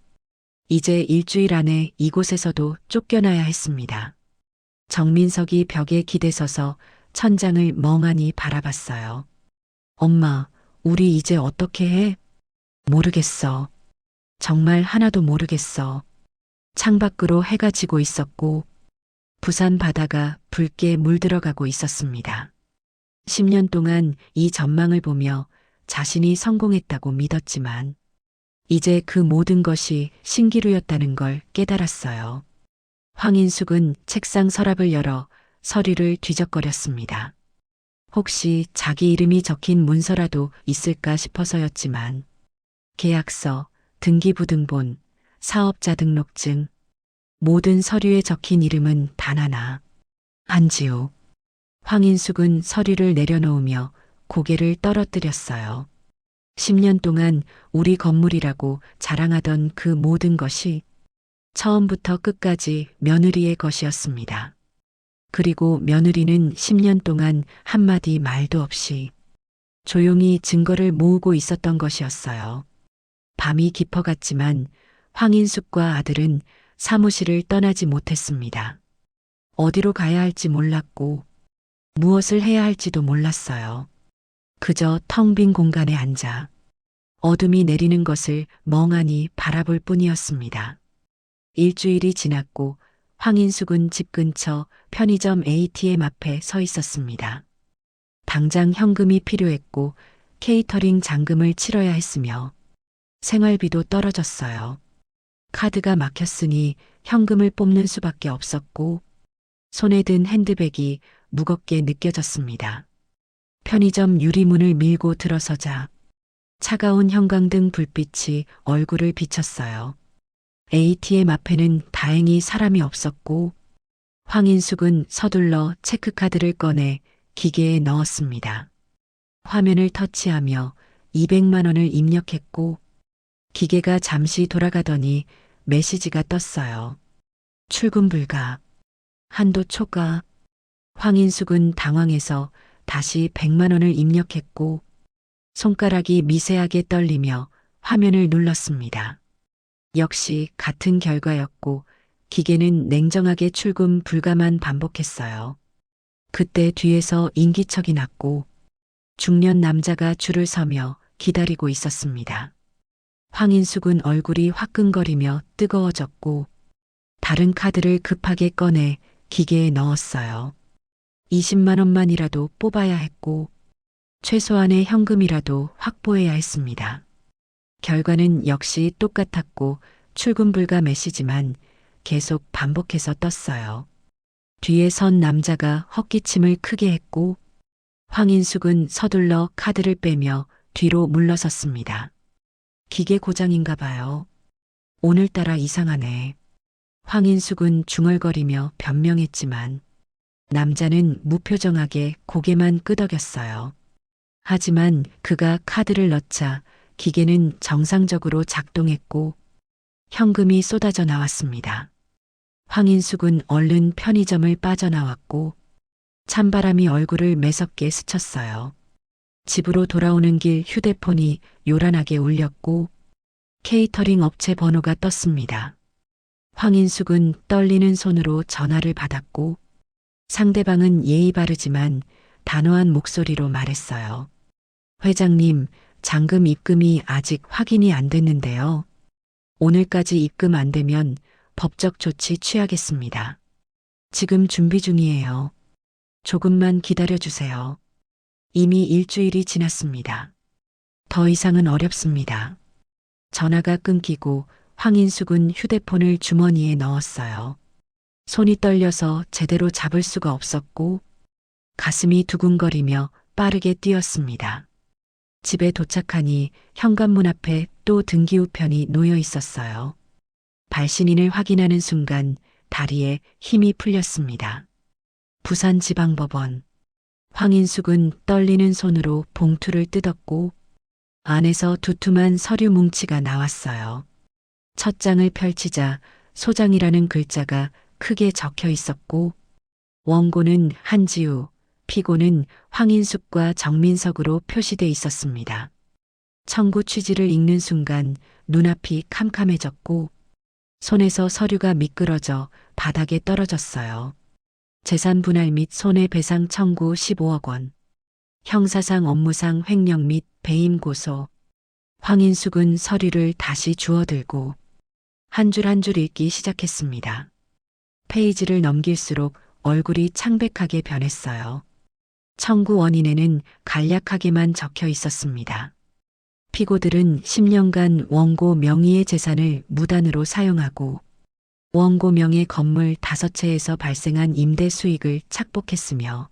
이제 일주일 안에 이곳에서도 쫓겨나야 했습니다. 정민석이 벽에 기대서서 천장을 멍하니 바라봤어요. 엄마, 우리 이제 어떻게 해? 모르겠어. 정말 하나도 모르겠어. 창밖으로 해가 지고 있었고 부산 바다가 붉게 물들어가고 있었습니다. 10년 동안 이 전망을 보며 자신이 성공했다고 믿었지만 이제 그 모든 것이 신기루였다는 걸 깨달았어요. 황인숙은 책상 서랍을 열어 서류를 뒤적거렸습니다. 혹시 자기 이름이 적힌 문서라도 있을까 싶어서였지만 계약서, 등기부등본, 사업자 등록증, 모든 서류에 적힌 이름은 단 하나. 한지우. 황인숙은 서류를 내려놓으며 고개를 떨어뜨렸어요. 10년 동안 우리 건물이라고 자랑하던 그 모든 것이 처음부터 끝까지 며느리의 것이었습니다. 그리고 며느리는 10년 동안 한마디 말도 없이 조용히 증거를 모으고 있었던 것이었어요. 밤이 깊어갔지만 황인숙과 아들은 사무실을 떠나지 못했습니다. 어디로 가야 할지 몰랐고 무엇을 해야 할지도 몰랐어요. 그저 텅 빈 공간에 앉아 어둠이 내리는 것을 멍하니 바라볼 뿐이었습니다. 일주일이 지났고 황인숙은 집 근처 편의점 ATM 앞에 서 있었습니다. 당장 현금이 필요했고 케이터링 잔금을 치러야 했으며 생활비도 떨어졌어요. 카드가 막혔으니 현금을 뽑는 수밖에 없었고 손에 든 핸드백이 무겁게 느껴졌습니다. 편의점 유리문을 밀고 들어서자 차가운 형광등 불빛이 얼굴을 비쳤어요. ATM 앞에는 다행히 사람이 없었고 황인숙은 서둘러 체크카드를 꺼내 기계에 넣었습니다. 화면을 터치하며 200만 원을 입력했고 기계가 잠시 돌아가더니 메시지가 떴어요. 출금 불가. 한도 초과. 황인숙은 당황해서 다시 100만 원을 입력했고 손가락이 미세하게 떨리며 화면을 눌렀습니다. 역시 같은 결과였고 기계는 냉정하게 출금 불가만 반복했어요. 그때 뒤에서 인기척이 났고 중년 남자가 줄을 서며 기다리고 있었습니다. 황인숙은 얼굴이 화끈거리며 뜨거워졌고 다른 카드를 급하게 꺼내 기계에 넣었어요. 20만 원만이라도 뽑아야 했고 최소한의 현금이라도 확보해야 했습니다. 결과는 역시 똑같았고 출금 불가 메시지만 계속 반복해서 떴어요. 뒤에 선 남자가 헛기침을 크게 했고 황인숙은 서둘러 카드를 빼며 뒤로 물러섰습니다. 기계 고장인가 봐요. 오늘따라 이상하네. 황인숙은 중얼거리며 변명했지만 남자는 무표정하게 고개만 끄덕였어요. 하지만 그가 카드를 넣자 기계는 정상적으로 작동했고 현금이 쏟아져 나왔습니다. 황인숙은 얼른 편의점을 빠져나왔고 찬바람이 얼굴을 매섭게 스쳤어요. 집으로 돌아오는 길 휴대폰이 요란하게 울렸고 케이터링 업체 번호가 떴습니다. 황인숙은 떨리는 손으로 전화를 받았고 상대방은 예의 바르지만 단호한 목소리로 말했어요. 회장님, 잔금 입금이 아직 확인이 안 됐는데요. 오늘까지 입금 안 되면 법적 조치 취하겠습니다. 지금 준비 중이에요. 조금만 기다려주세요. 이미 일주일이 지났습니다. 더 이상은 어렵습니다. 전화가 끊기고 황인숙은 휴대폰을 주머니에 넣었어요. 손이 떨려서 제대로 잡을 수가 없었고 가슴이 두근거리며 빠르게 뛰었습니다. 집에 도착하니 현관문 앞에 또 등기우편이 놓여 있었어요. 발신인을 확인하는 순간 다리에 힘이 풀렸습니다. 부산지방법원. 황인숙은 떨리는 손으로 봉투를 뜯었고 안에서 두툼한 서류 뭉치가 나왔어요. 첫 장을 펼치자 소장이라는 글자가 크게 적혀 있었고 원고는 한지우, 피고는 황인숙과 정민석으로 표시돼 있었습니다. 청구 취지를 읽는 순간 눈앞이 캄캄해졌고 손에서 서류가 미끄러져 바닥에 떨어졌어요. 재산 분할 및 손해배상 청구 15억 원. 형사상 업무상 횡령 및 배임 고소. 황인숙은 서류를 다시 주워들고 한 줄 한 줄 읽기 시작했습니다. 페이지를 넘길수록 얼굴이 창백하게 변했어요. 청구 원인에는 간략하게만 적혀 있었습니다. 피고들은 10년간 원고 명의의 재산을 무단으로 사용하고 원고 명의 건물 5채에서 발생한 임대 수익을 착복했으며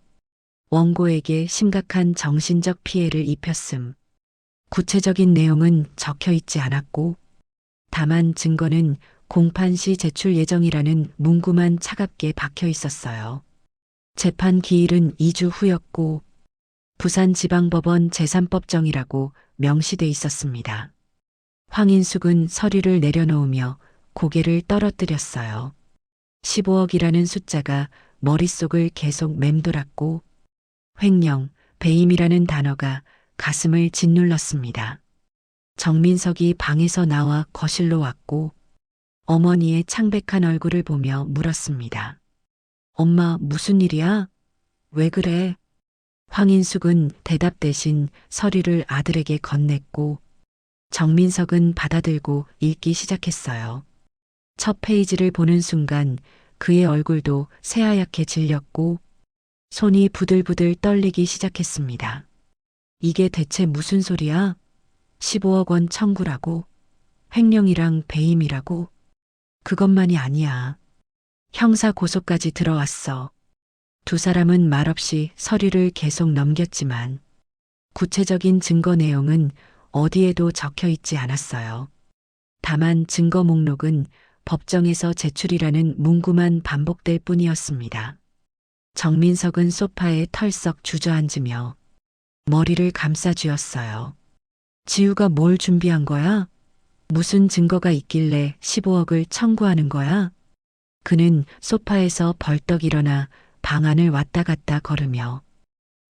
원고에게 심각한 정신적 피해를 입혔음. 구체적인 내용은 적혀 있지 않았고 다만 증거는 공판 시 제출 예정이라는 문구만 차갑게 박혀 있었어요. 재판 기일은 2주 후였고 부산지방법원 제3법정이라고 명시돼 있었습니다. 황인숙은 서류를 내려놓으며 고개를 떨어뜨렸어요. 15억이라는 숫자가 머릿속을 계속 맴돌았고 횡령, 배임이라는 단어가 가슴을 짓눌렀습니다. 정민석이 방에서 나와 거실로 왔고 어머니의 창백한 얼굴을 보며 물었습니다. 엄마, 무슨 일이야? 왜 그래? 황인숙은 대답 대신 서류를 아들에게 건넸고 정민석은 받아들고 읽기 시작했어요. 첫 페이지를 보는 순간 그의 얼굴도 새하얗게 질렸고 손이 부들부들 떨리기 시작했습니다. 이게 대체 무슨 소리야? 15억 원 청구라고? 횡령이랑 배임이라고? 그것만이 아니야. 형사 고소까지 들어왔어. 두 사람은 말없이 서류를 계속 넘겼지만 구체적인 증거 내용은 어디에도 적혀 있지 않았어요. 다만 증거 목록은 법정에서 제출이라는 문구만 반복될 뿐이었습니다. 정민석은 소파에 털썩 주저앉으며 머리를 감싸쥐었어요. 지우가 뭘 준비한 거야? 무슨 증거가 있길래 15억을 청구하는 거야? 그는 소파에서 벌떡 일어나 방 안을 왔다 갔다 걸으며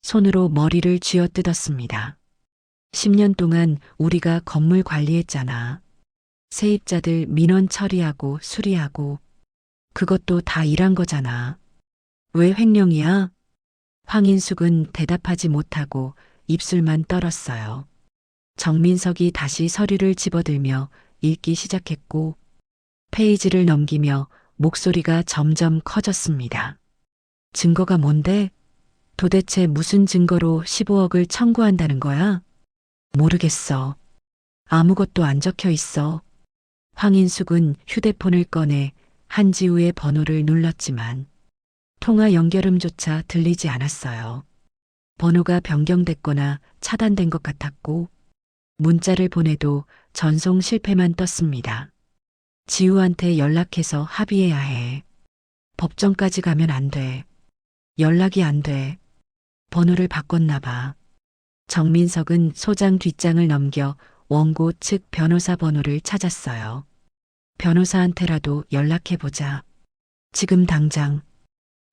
손으로 머리를 쥐어뜯었습니다. 10년 동안 우리가 건물 관리했잖아. 세입자들 민원 처리하고 수리하고 그것도 다 일한 거잖아. 왜 횡령이야? 황인숙은 대답하지 못하고 입술만 떨었어요. 정민석이 다시 서류를 집어들며 읽기 시작했고 페이지를 넘기며 목소리가 점점 커졌습니다. 증거가 뭔데? 도대체 무슨 증거로 15억을 청구한다는 거야? 모르겠어. 아무것도 안 적혀 있어. 황인숙은 휴대폰을 꺼내 한지우의 번호를 눌렀지만 통화 연결음조차 들리지 않았어요. 번호가 변경됐거나 차단된 것 같았고 문자를 보내도 전송 실패만 떴습니다. 지우한테 연락해서 합의해야 해. 법정까지 가면 안 돼. 연락이 안 돼. 번호를 바꿨나 봐. 정민석은 소장 뒷장을 넘겨 원고 측 변호사 번호를 찾았어요. 변호사한테라도 연락해보자. 지금 당장.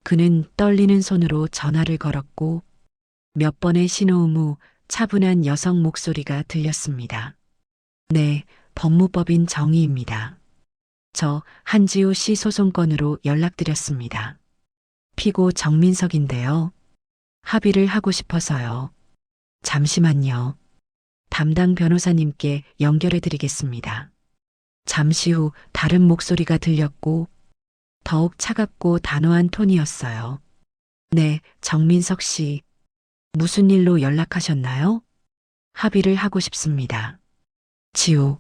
그는 떨리는 손으로 전화를 걸었고 몇 번의 신호음 후 차분한 여성 목소리가 들렸습니다. 네, 법무법인 정희입니다. 저 한지우 씨 소송건으로 연락드렸습니다. 피고 정민석인데요. 합의를 하고 싶어서요. 잠시만요. 담당 변호사님께 연결해 드리겠습니다. 잠시 후 다른 목소리가 들렸고 더욱 차갑고 단호한 톤이었어요. 네, 정민석 씨. 무슨 일로 연락하셨나요? 합의를 하고 싶습니다. 지우.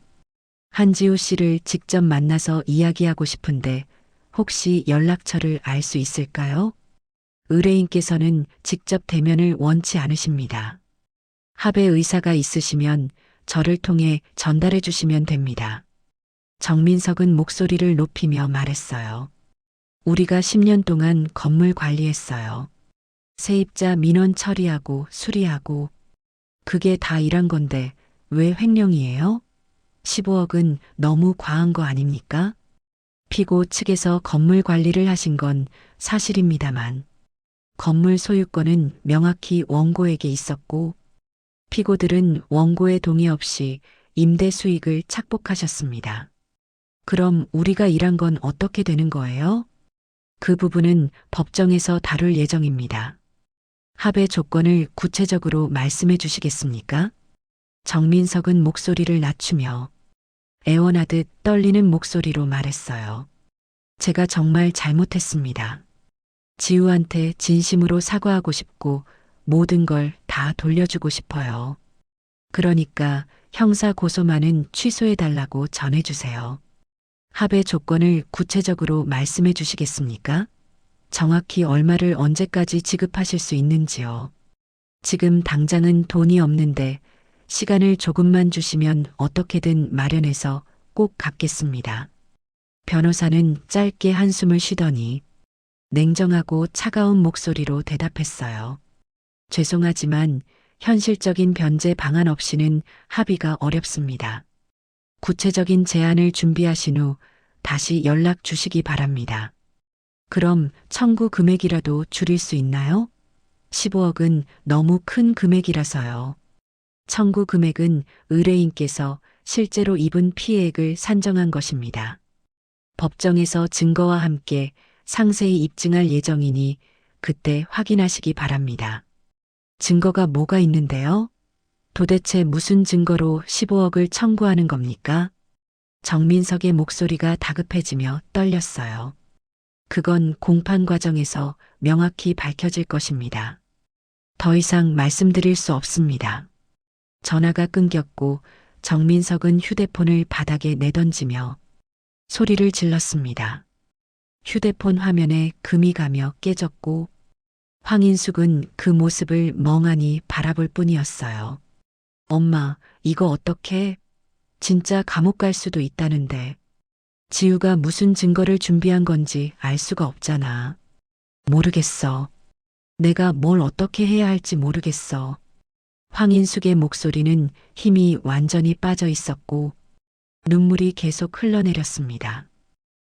한지우 씨를 직접 만나서 이야기하고 싶은데 혹시 연락처를 알 수 있을까요? 의뢰인께서는 직접 대면을 원치 않으십니다. 합의 의사가 있으시면 저를 통해 전달해 주시면 됩니다. 정민석은 목소리를 높이며 말했어요. 우리가 10년 동안 건물 관리했어요. 세입자 민원 처리하고 수리하고 그게 다 일한 건데 왜 횡령이에요? 15억은 너무 과한 거 아닙니까? 피고 측에서 건물 관리를 하신 건 사실입니다만 건물 소유권은 명확히 원고에게 있었고 피고들은 원고의 동의 없이 임대 수익을 착복하셨습니다. 그럼 우리가 일한 건 어떻게 되는 거예요? 그 부분은 법정에서 다룰 예정입니다. 합의 조건을 구체적으로 말씀해 주시겠습니까? 정민석은 목소리를 낮추며 애원하듯 떨리는 목소리로 말했어요. 제가 정말 잘못했습니다. 지우한테 진심으로 사과하고 싶고 모든 걸 다 돌려주고 싶어요. 그러니까 형사 고소만은 취소해달라고 전해주세요. 합의 조건을 구체적으로 말씀해 주시겠습니까? 정확히 얼마를 언제까지 지급하실 수 있는지요. 지금 당장은 돈이 없는데 시간을 조금만 주시면 어떻게든 마련해서 꼭 갚겠습니다. 변호사는 짧게 한숨을 쉬더니 냉정하고 차가운 목소리로 대답했어요. 죄송하지만 현실적인 변제 방안 없이는 합의가 어렵습니다. 구체적인 제안을 준비하신 후 다시 연락 주시기 바랍니다. 그럼 청구 금액이라도 줄일 수 있나요? 15억은 너무 큰 금액이라서요. 청구 금액은 의뢰인께서 실제로 입은 피해액을 산정한 것입니다. 법정에서 증거와 함께 상세히 입증할 예정이니 그때 확인하시기 바랍니다. 증거가 뭐가 있는데요? 도대체 무슨 증거로 15억을 청구하는 겁니까? 정민석의 목소리가 다급해지며 떨렸어요. 그건 공판 과정에서 명확히 밝혀질 것입니다. 더 이상 말씀드릴 수 없습니다. 전화가 끊겼고 정민석은 휴대폰을 바닥에 내던지며 소리를 질렀습니다. 휴대폰 화면에 금이 가며 깨졌고 황인숙은 그 모습을 멍하니 바라볼 뿐이었어요. 엄마, 이거 어떡해? 진짜 감옥 갈 수도 있다는데. 지우가 무슨 증거를 준비한 건지 알 수가 없잖아. 모르겠어. 내가 뭘 어떻게 해야 할지 모르겠어. 황인숙의 목소리는 힘이 완전히 빠져 있었고 눈물이 계속 흘러내렸습니다.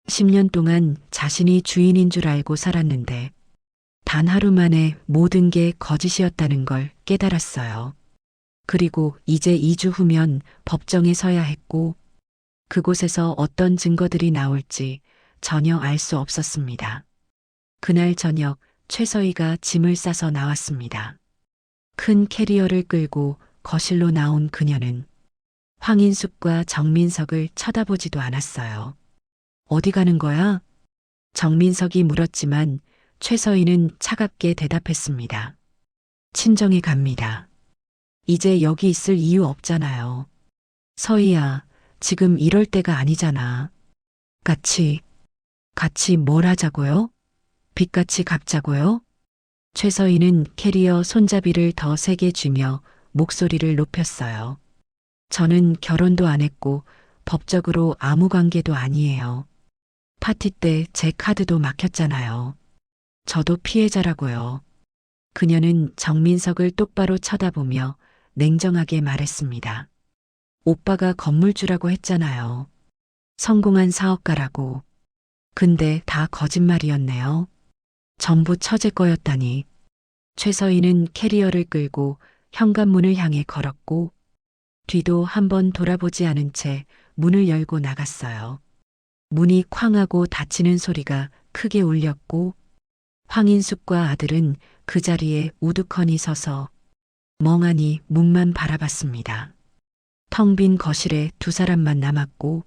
10년 동안 자신이 주인인 줄 알고 살았는데 단 하루 만에 모든 게 거짓이었다는 걸 깨달았어요. 그리고 이제 2주 후면 법정에 서야 했고 그곳에서 어떤 증거들이 나올지 전혀 알 수 없었습니다. 그날 저녁 최서희가 짐을 싸서 나왔습니다. 큰 캐리어를 끌고 거실로 나온 그녀는 황인숙과 정민석을 쳐다보지도 않았어요. 어디 가는 거야? 정민석이 물었지만 최서희는 차갑게 대답했습니다. 친정에 갑니다. 이제 여기 있을 이유 없잖아요. 서희야, 지금 이럴 때가 아니잖아. 같이 뭘 하자고요? 빚같이 갚자고요? 최서희는 캐리어 손잡이를 더 세게 쥐며 목소리를 높였어요. 저는 결혼도 안 했고 법적으로 아무 관계도 아니에요. 파티 때 제 카드도 막혔잖아요. 저도 피해자라고요. 그녀는 정민석을 똑바로 쳐다보며 냉정하게 말했습니다. 오빠가 건물주라고 했잖아요. 성공한 사업가라고. 근데 다 거짓말이었네요. 전부 처제 거였다니. 최서희는 캐리어를 끌고 현관문을 향해 걸었고 뒤도 한번 돌아보지 않은 채 문을 열고 나갔어요. 문이 쾅 하고 닫히는 소리가 크게 울렸고 황인숙과 아들은 그 자리에 우두커니 서서 멍하니 문만 바라봤습니다. 텅 빈 거실에 두 사람만 남았고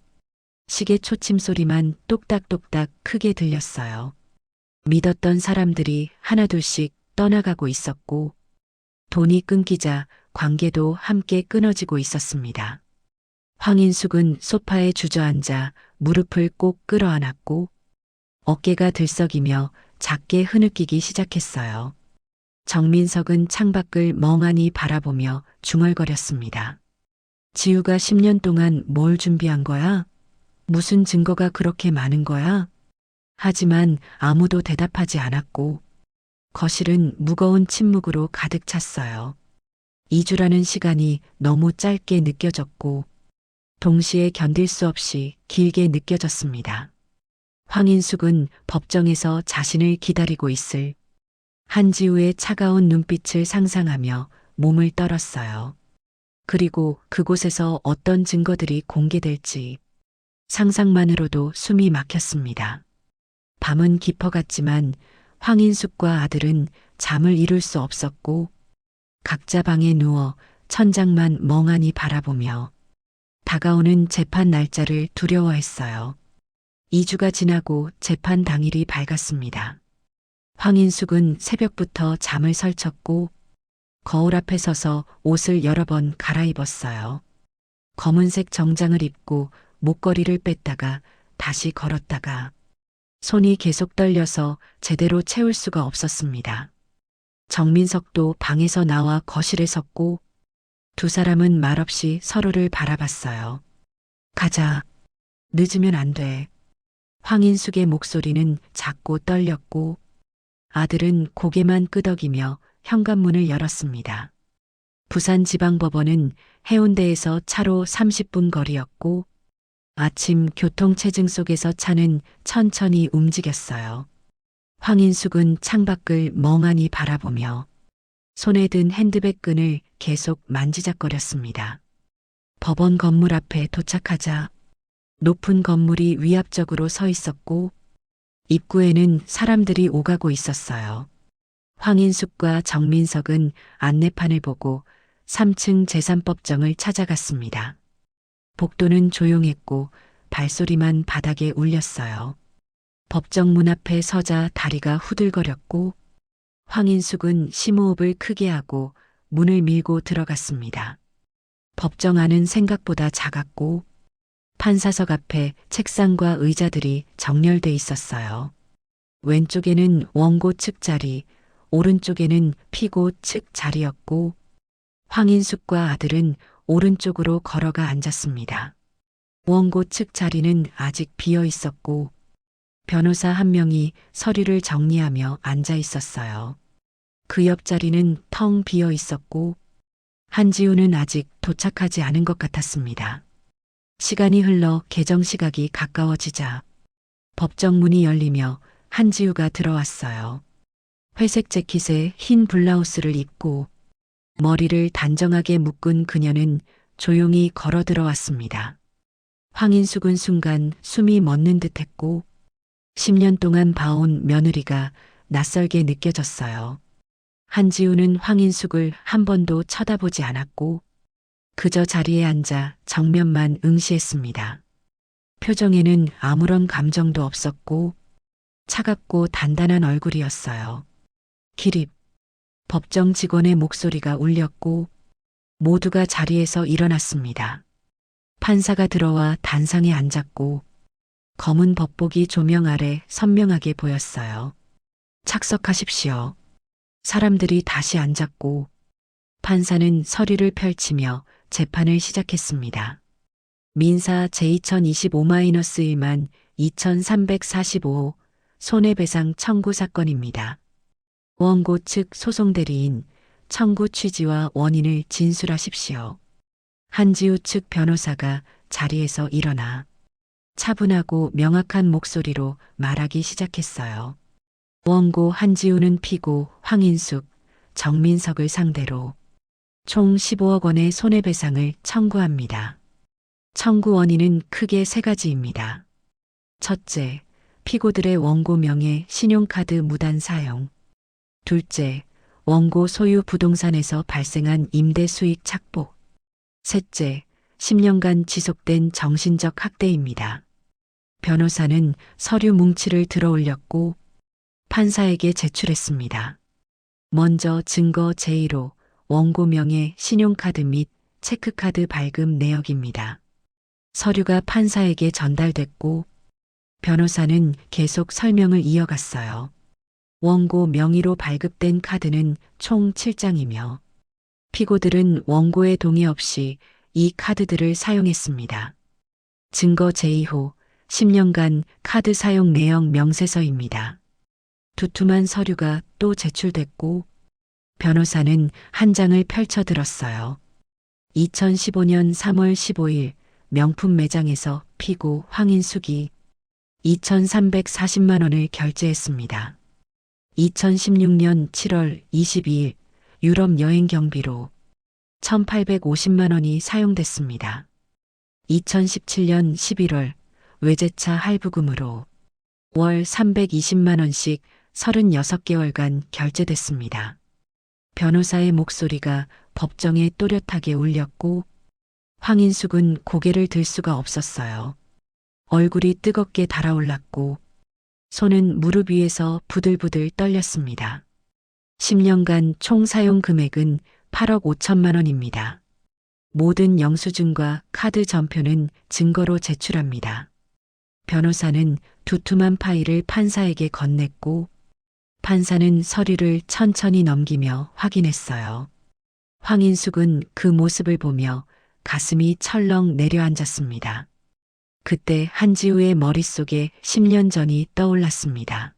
시계 초침 소리만 똑딱똑딱 크게 들렸어요. 믿었던 사람들이 하나둘씩 떠나가고 있었고 돈이 끊기자 관계도 함께 끊어지고 있었습니다. 황인숙은 소파에 주저앉아 무릎을 꼭 끌어안았고 어깨가 들썩이며 작게 흐느끼기 시작했어요. 정민석은 창밖을 멍하니 바라보며 중얼거렸습니다. 지우가 10년 동안 뭘 준비한 거야? 무슨 증거가 그렇게 많은 거야? 하지만 아무도 대답하지 않았고 거실은 무거운 침묵으로 가득 찼어요. 2주라는 시간이 너무 짧게 느껴졌고 동시에 견딜 수 없이 길게 느껴졌습니다. 황인숙은 법정에서 자신을 기다리고 있을 한지우의 차가운 눈빛을 상상하며 몸을 떨었어요. 그리고 그곳에서 어떤 증거들이 공개될지 상상만으로도 숨이 막혔습니다. 밤은 깊어갔지만 황인숙과 아들은 잠을 이룰 수 없었고 각자 방에 누워 천장만 멍하니 바라보며 다가오는 재판 날짜를 두려워했어요. 2주가 지나고 재판 당일이 밝았습니다. 황인숙은 새벽부터 잠을 설쳤고 거울 앞에 서서 옷을 여러 번 갈아입었어요. 검은색 정장을 입고 목걸이를 뺐다가 다시 걸었다가 손이 계속 떨려서 제대로 채울 수가 없었습니다. 정민석도 방에서 나와 거실에 섰고 두 사람은 말없이 서로를 바라봤어요. 가자. 늦으면 안 돼. 황인숙의 목소리는 작고 떨렸고 아들은 고개만 끄덕이며 현관문을 열었습니다. 부산지방법원은 해운대에서 차로 30분 거리였고 아침 교통체증 속에서 차는 천천히 움직였어요. 황인숙은 창밖을 멍하니 바라보며 손에 든 핸드백 끈을 계속 만지작거렸습니다. 법원 건물 앞에 도착하자 높은 건물이 위압적으로 서 있었고 입구에는 사람들이 오가고 있었어요. 황인숙과 정민석은 안내판을 보고 3층 제3법정을 찾아갔습니다. 복도는 조용했고 발소리만 바닥에 울렸어요. 법정 문 앞에 서자 다리가 후들거렸고 황인숙은 심호흡을 크게 하고 문을 밀고 들어갔습니다. 법정 안은 생각보다 작았고 판사석 앞에 책상과 의자들이 정렬돼 있었어요. 왼쪽에는 원고 측 자리, 오른쪽에는 피고 측 자리였고 황인숙과 아들은 오른쪽으로 걸어가 앉았습니다. 원고 측 자리는 아직 비어 있었고 변호사 한 명이 서류를 정리하며 앉아 있었어요. 그 옆자리는 텅 비어 있었고 한지우는 아직 도착하지 않은 것 같았습니다. 시간이 흘러 개정 시각이 가까워지자 법정 문이 열리며 한지우가 들어왔어요. 회색 재킷에 흰 블라우스를 입고 머리를 단정하게 묶은 그녀는 조용히 걸어 들어왔습니다. 황인숙은 순간 숨이 멎는 듯했고 10년 동안 봐온 며느리가 낯설게 느껴졌어요. 한지우는 황인숙을 한 번도 쳐다보지 않았고 그저 자리에 앉아 정면만 응시했습니다. 표정에는 아무런 감정도 없었고 차갑고 단단한 얼굴이었어요. 기립. 법정 직원의 목소리가 울렸고 모두가 자리에서 일어났습니다. 판사가 들어와 단상에 앉았고 검은 법복이 조명 아래 선명하게 보였어요. 착석하십시오. 사람들이 다시 앉았고 판사는 서류를 펼치며 재판을 시작했습니다. 민사 제2025-1만 2345호 손해배상 청구 사건입니다. 원고 측 소송대리인 청구 취지와 원인을 진술하십시오. 한지우 측 변호사가 자리에서 일어나 차분하고 명확한 목소리로 말하기 시작했어요. 원고 한지우는 피고 황인숙, 정민석을 상대로 총 15억 원의 손해배상을 청구합니다. 청구 원인은 크게 세 가지입니다. 첫째, 피고들의 원고 명의 신용카드 무단 사용. 둘째, 원고 소유 부동산에서 발생한 임대 수익 착복. 셋째, 10년간 지속된 정신적 학대입니다. 변호사는 서류 뭉치를 들어 올렸고 판사에게 제출했습니다. 먼저 증거 제1호 원고 명의 신용카드 및 체크카드 발급 내역입니다. 서류가 판사에게 전달됐고 변호사는 계속 설명을 이어갔어요. 원고 명의로 발급된 카드는 총 7장이며 피고들은 원고의 동의 없이 이 카드들을 사용했습니다. 증거 제2호 10년간 카드 사용 내역 명세서입니다. 두툼한 서류가 또 제출됐고 변호사는 한 장을 펼쳐들었어요. 2015년 3월 15일 명품 매장에서 피고 황인숙이 2,340만 원을 결제했습니다. 2016년 7월 22일 유럽 여행 경비로 1,850만 원이 사용됐습니다. 2017년 11월 외제차 할부금으로 월 320만 원씩 36개월간 결제됐습니다. 변호사의 목소리가 법정에 또렷하게 울렸고 황인숙은 고개를 들 수가 없었어요. 얼굴이 뜨겁게 달아올랐고 손은 무릎 위에서 부들부들 떨렸습니다. 10년간 총 사용 금액은 8억 5천만 원입니다. 모든 영수증과 카드 전표는 증거로 제출합니다. 변호사는 두툼한 파일을 판사에게 건넸고 판사는 서류를 천천히 넘기며 확인했어요. 황인숙은 그 모습을 보며 가슴이 철렁 내려앉았습니다. 그때 한지우의 머릿속에 10년 전이 떠올랐습니다.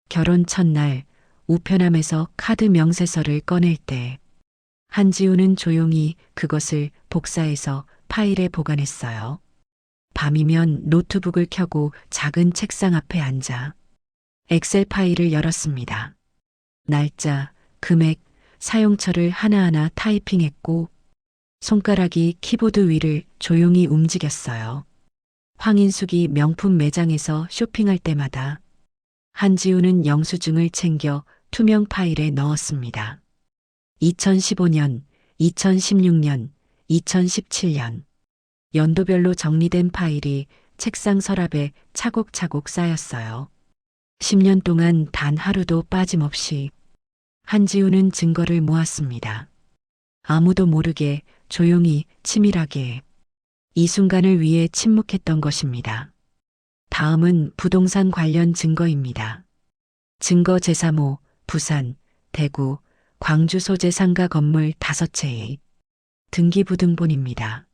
결혼 첫날 우편함에서 카드 명세서를 꺼낼 때 한지우는 조용히 그것을 복사해서 파일에 보관했어요. 밤이면 노트북을 켜고 작은 책상 앞에 앉아 엑셀 파일을 열었습니다. 날짜, 금액, 사용처를 하나하나 타이핑했고 손가락이 키보드 위를 조용히 움직였어요. 황인숙이 명품 매장에서 쇼핑할 때마다 한지우는 영수증을 챙겨 투명 파일에 넣었습니다. 2015년, 2016년, 2017년 연도별로 정리된 파일이 책상 서랍에 차곡차곡 쌓였어요. 10년 동안 단 하루도 빠짐없이 한지우는 증거를 모았습니다. 아무도 모르게 조용히 치밀하게 이 순간을 위해 침묵했던 것입니다. 다음은 부동산 관련 증거입니다. 증거 제3호 부산, 대구, 광주 소재 상가 건물 5채의 등기부등본입니다.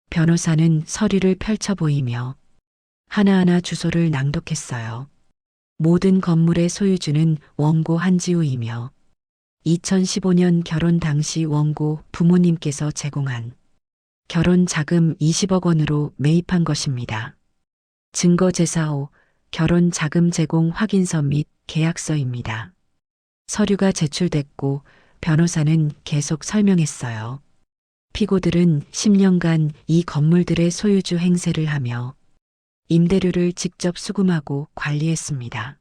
변호사는 서류를 펼쳐 보이며 하나하나 주소를 낭독했어요. 모든 건물의 소유주는 원고 한지우이며 2015년 결혼 당시 원고 부모님께서 제공한 결혼 자금 20억 원으로 매입한 것입니다. 증거 제4호 결혼 자금 제공 확인서 및 계약서입니다. 서류가 제출됐고 변호사는 계속 설명했어요. 피고들은 10년간 이 건물들의 소유주 행세를 하며 임대료를 직접 수금하고 관리했습니다.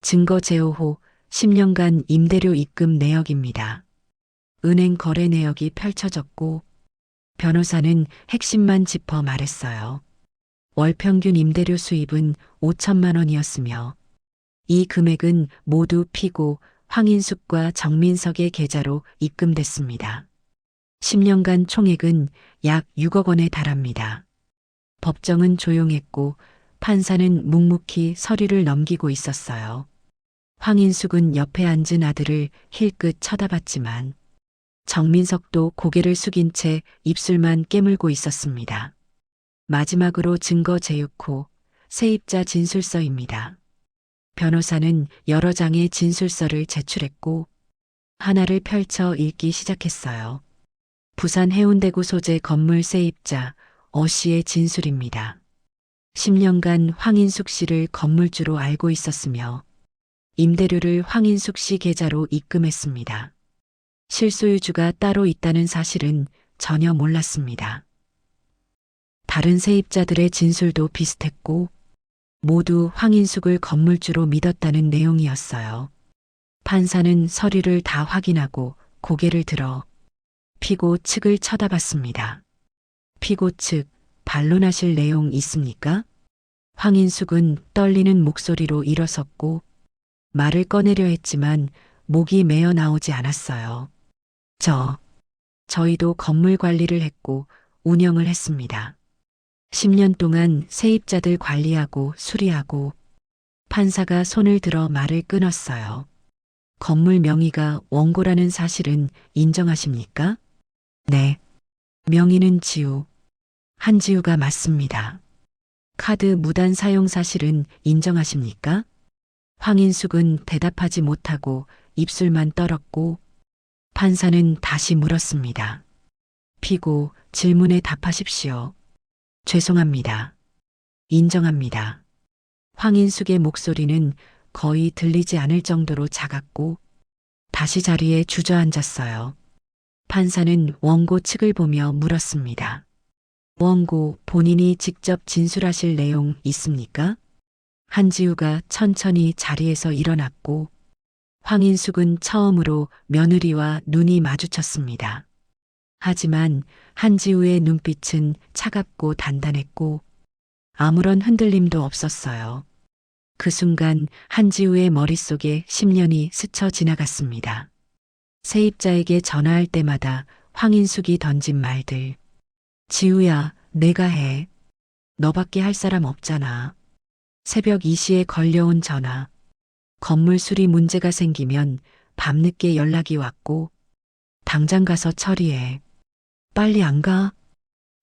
증거 제5호 10년간 임대료 입금 내역입니다. 은행 거래 내역이 펼쳐졌고 변호사는 핵심만 짚어 말했어요. 월 평균 임대료 수입은 5천만 원이었으며 이 금액은 모두 피고 황인숙과 정민석의 계좌로 입금됐습니다. 10년간 총액은 약 6억 원에 달합니다. 법정은 조용했고 판사는 묵묵히 서류를 넘기고 있었어요. 황인숙은 옆에 앉은 아들을 힐끗 쳐다봤지만 정민석도 고개를 숙인 채 입술만 깨물고 있었습니다. 마지막으로 증거 제6호 세입자 진술서입니다. 변호사는 여러 장의 진술서를 제출했고 하나를 펼쳐 읽기 시작했어요. 부산 해운대구 소재 건물 세입자 어 씨의 진술입니다. 10년간 황인숙 씨를 건물주로 알고 있었으며 임대료를 황인숙 씨 계좌로 입금했습니다. 실소유주가 따로 있다는 사실은 전혀 몰랐습니다. 다른 세입자들의 진술도 비슷했고 모두 황인숙을 건물주로 믿었다는 내용이었어요. 판사는 서류를 다 확인하고 고개를 들어 피고 측을 쳐다봤습니다. 피고 측, 반론하실 내용 있습니까? 황인숙은 떨리는 목소리로 일어섰고 말을 꺼내려 했지만 목이 메어 나오지 않았어요. 저희도 건물 관리를 했고 운영을 했습니다. 10년 동안 세입자들 관리하고 수리하고 판사가 손을 들어 말을 끊었어요. 건물 명의가 원고라는 사실은 인정하십니까? 네. 명의는 지우. 한지우가 맞습니다. 카드 무단 사용 사실은 인정하십니까? 황인숙은 대답하지 못하고 입술만 떨었고 판사는 다시 물었습니다. 피고 질문에 답하십시오. 죄송합니다. 인정합니다. 황인숙의 목소리는 거의 들리지 않을 정도로 작았고 다시 자리에 주저앉았어요. 판사는 원고 측을 보며 물었습니다. 원고 본인이 직접 진술하실 내용 있습니까? 한지우가 천천히 자리에서 일어났고 황인숙은 처음으로 며느리와 눈이 마주쳤습니다. 하지만 한지우의 눈빛은 차갑고 단단했고 아무런 흔들림도 없었어요. 그 순간 한지우의 머릿속에 10년이 스쳐 지나갔습니다. 세입자에게 전화할 때마다 황인숙이 던진 말들. 지우야, 내가 해. 너밖에 할 사람 없잖아. 새벽 2시에 걸려온 전화. 건물 수리 문제가 생기면 밤늦게 연락이 왔고 당장 가서 처리해. 빨리 안 가?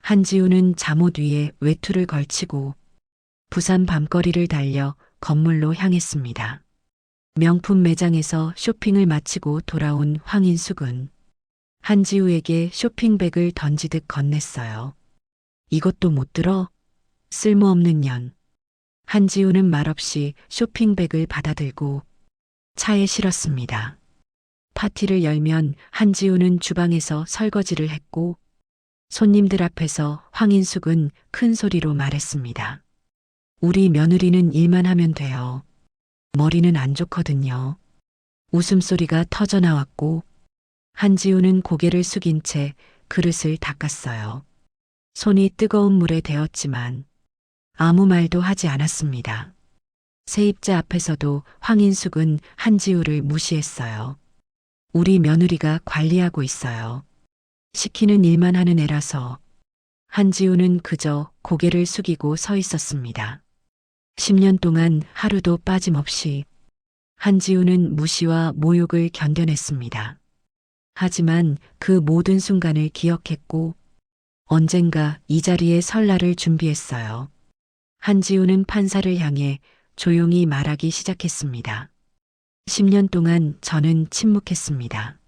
한지우는 잠옷 위에 외투를 걸치고 부산 밤거리를 달려 건물로 향했습니다. 명품 매장에서 쇼핑을 마치고 돌아온 황인숙은 한지우에게 쇼핑백을 던지듯 건넸어요. 이것도 못 들어? 쓸모없는 년. 한지우는 말없이 쇼핑백을 받아들고 차에 실었습니다. 파티를 열면 한지우는 주방에서 설거지를 했고 손님들 앞에서 황인숙은 큰 소리로 말했습니다. 우리 며느리는 일만 하면 돼요. 머리는 안 좋거든요. 웃음소리가 터져 나왔고 한지우는 고개를 숙인 채 그릇을 닦았어요. 손이 뜨거운 물에 데었지만 아무 말도 하지 않았습니다. 세입자 앞에서도 황인숙은 한지우를 무시했어요. 우리 며느리가 관리하고 있어요. 시키는 일만 하는 애라서. 한지우는 그저 고개를 숙이고 서 있었습니다. 10년 동안 하루도 빠짐없이 한지우는 무시와 모욕을 견뎌냈습니다. 하지만 그 모든 순간을 기억했고 언젠가 이 자리에 설 날을 준비했어요. 한지우는 판사를 향해 조용히 말하기 시작했습니다. 10년 동안 저는 침묵했습니다.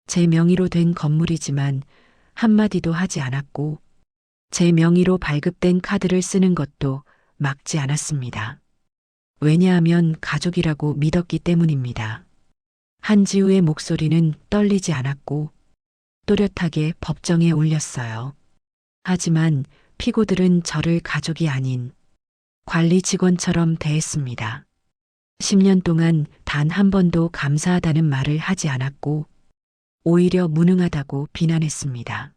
제 명의로 된 건물이지만 한마디도 하지 않았고 제 명의로 발급된 카드를 쓰는 것도 막지 않았습니다. 왜냐하면 가족이라고 믿었기 때문입니다. 한지우의 목소리는 떨리지 않았고 또렷하게 법정에 울렸어요. 하지만 피고들은 저를 가족이 아닌 관리 직원처럼 대했습니다. 10년 동안 단 한 번도 감사하다는 말을 하지 않았고 오히려 무능하다고 비난했습니다.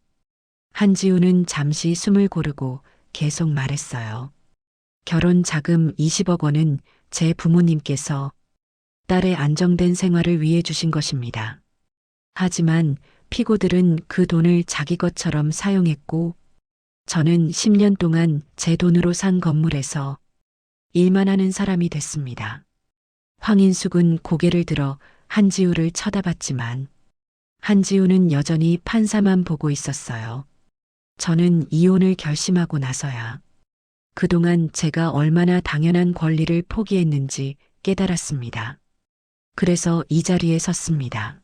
한지우는 잠시 숨을 고르고 계속 말했어요. 결혼 자금 20억 원은 제 부모님께서 딸의 안정된 생활을 위해 주신 것입니다. 하지만 피고들은 그 돈을 자기 것처럼 사용했고 저는 10년 동안 제 돈으로 산 건물에서 일만 하는 사람이 됐습니다. 황인숙은 고개를 들어 한지우를 쳐다봤지만 한지우는 여전히 판사만 보고 있었어요. 저는 이혼을 결심하고 나서야 그동안 제가 얼마나 당연한 권리를 포기했는지 깨달았습니다. 그래서 이 자리에 섰습니다.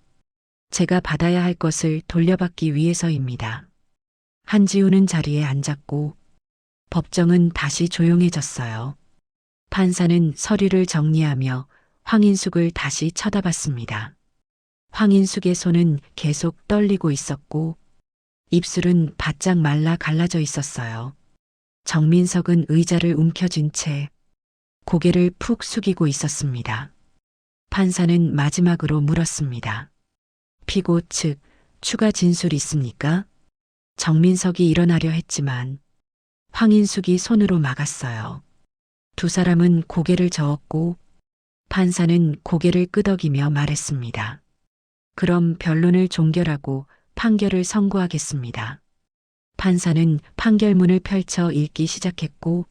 제가 받아야 할 것을 돌려받기 위해서입니다. 한지우는 자리에 앉았고 법정은 다시 조용해졌어요. 판사는 서류를 정리하며 황인숙을 다시 쳐다봤습니다. 황인숙의 손은 계속 떨리고 있었고 입술은 바짝 말라 갈라져 있었어요. 정민석은 의자를 움켜쥔 채 고개를 푹 숙이고 있었습니다. 판사는 마지막으로 물었습니다. 피고 측 추가 진술 있습니까? 정민석이 일어나려 했지만 황인숙이 손으로 막았어요. 두 사람은 고개를 저었고 판사는 고개를 끄덕이며 말했습니다. 그럼 변론을 종결하고 판결을 선고하겠습니다. 판사는 판결문을 펼쳐 읽기 시작했고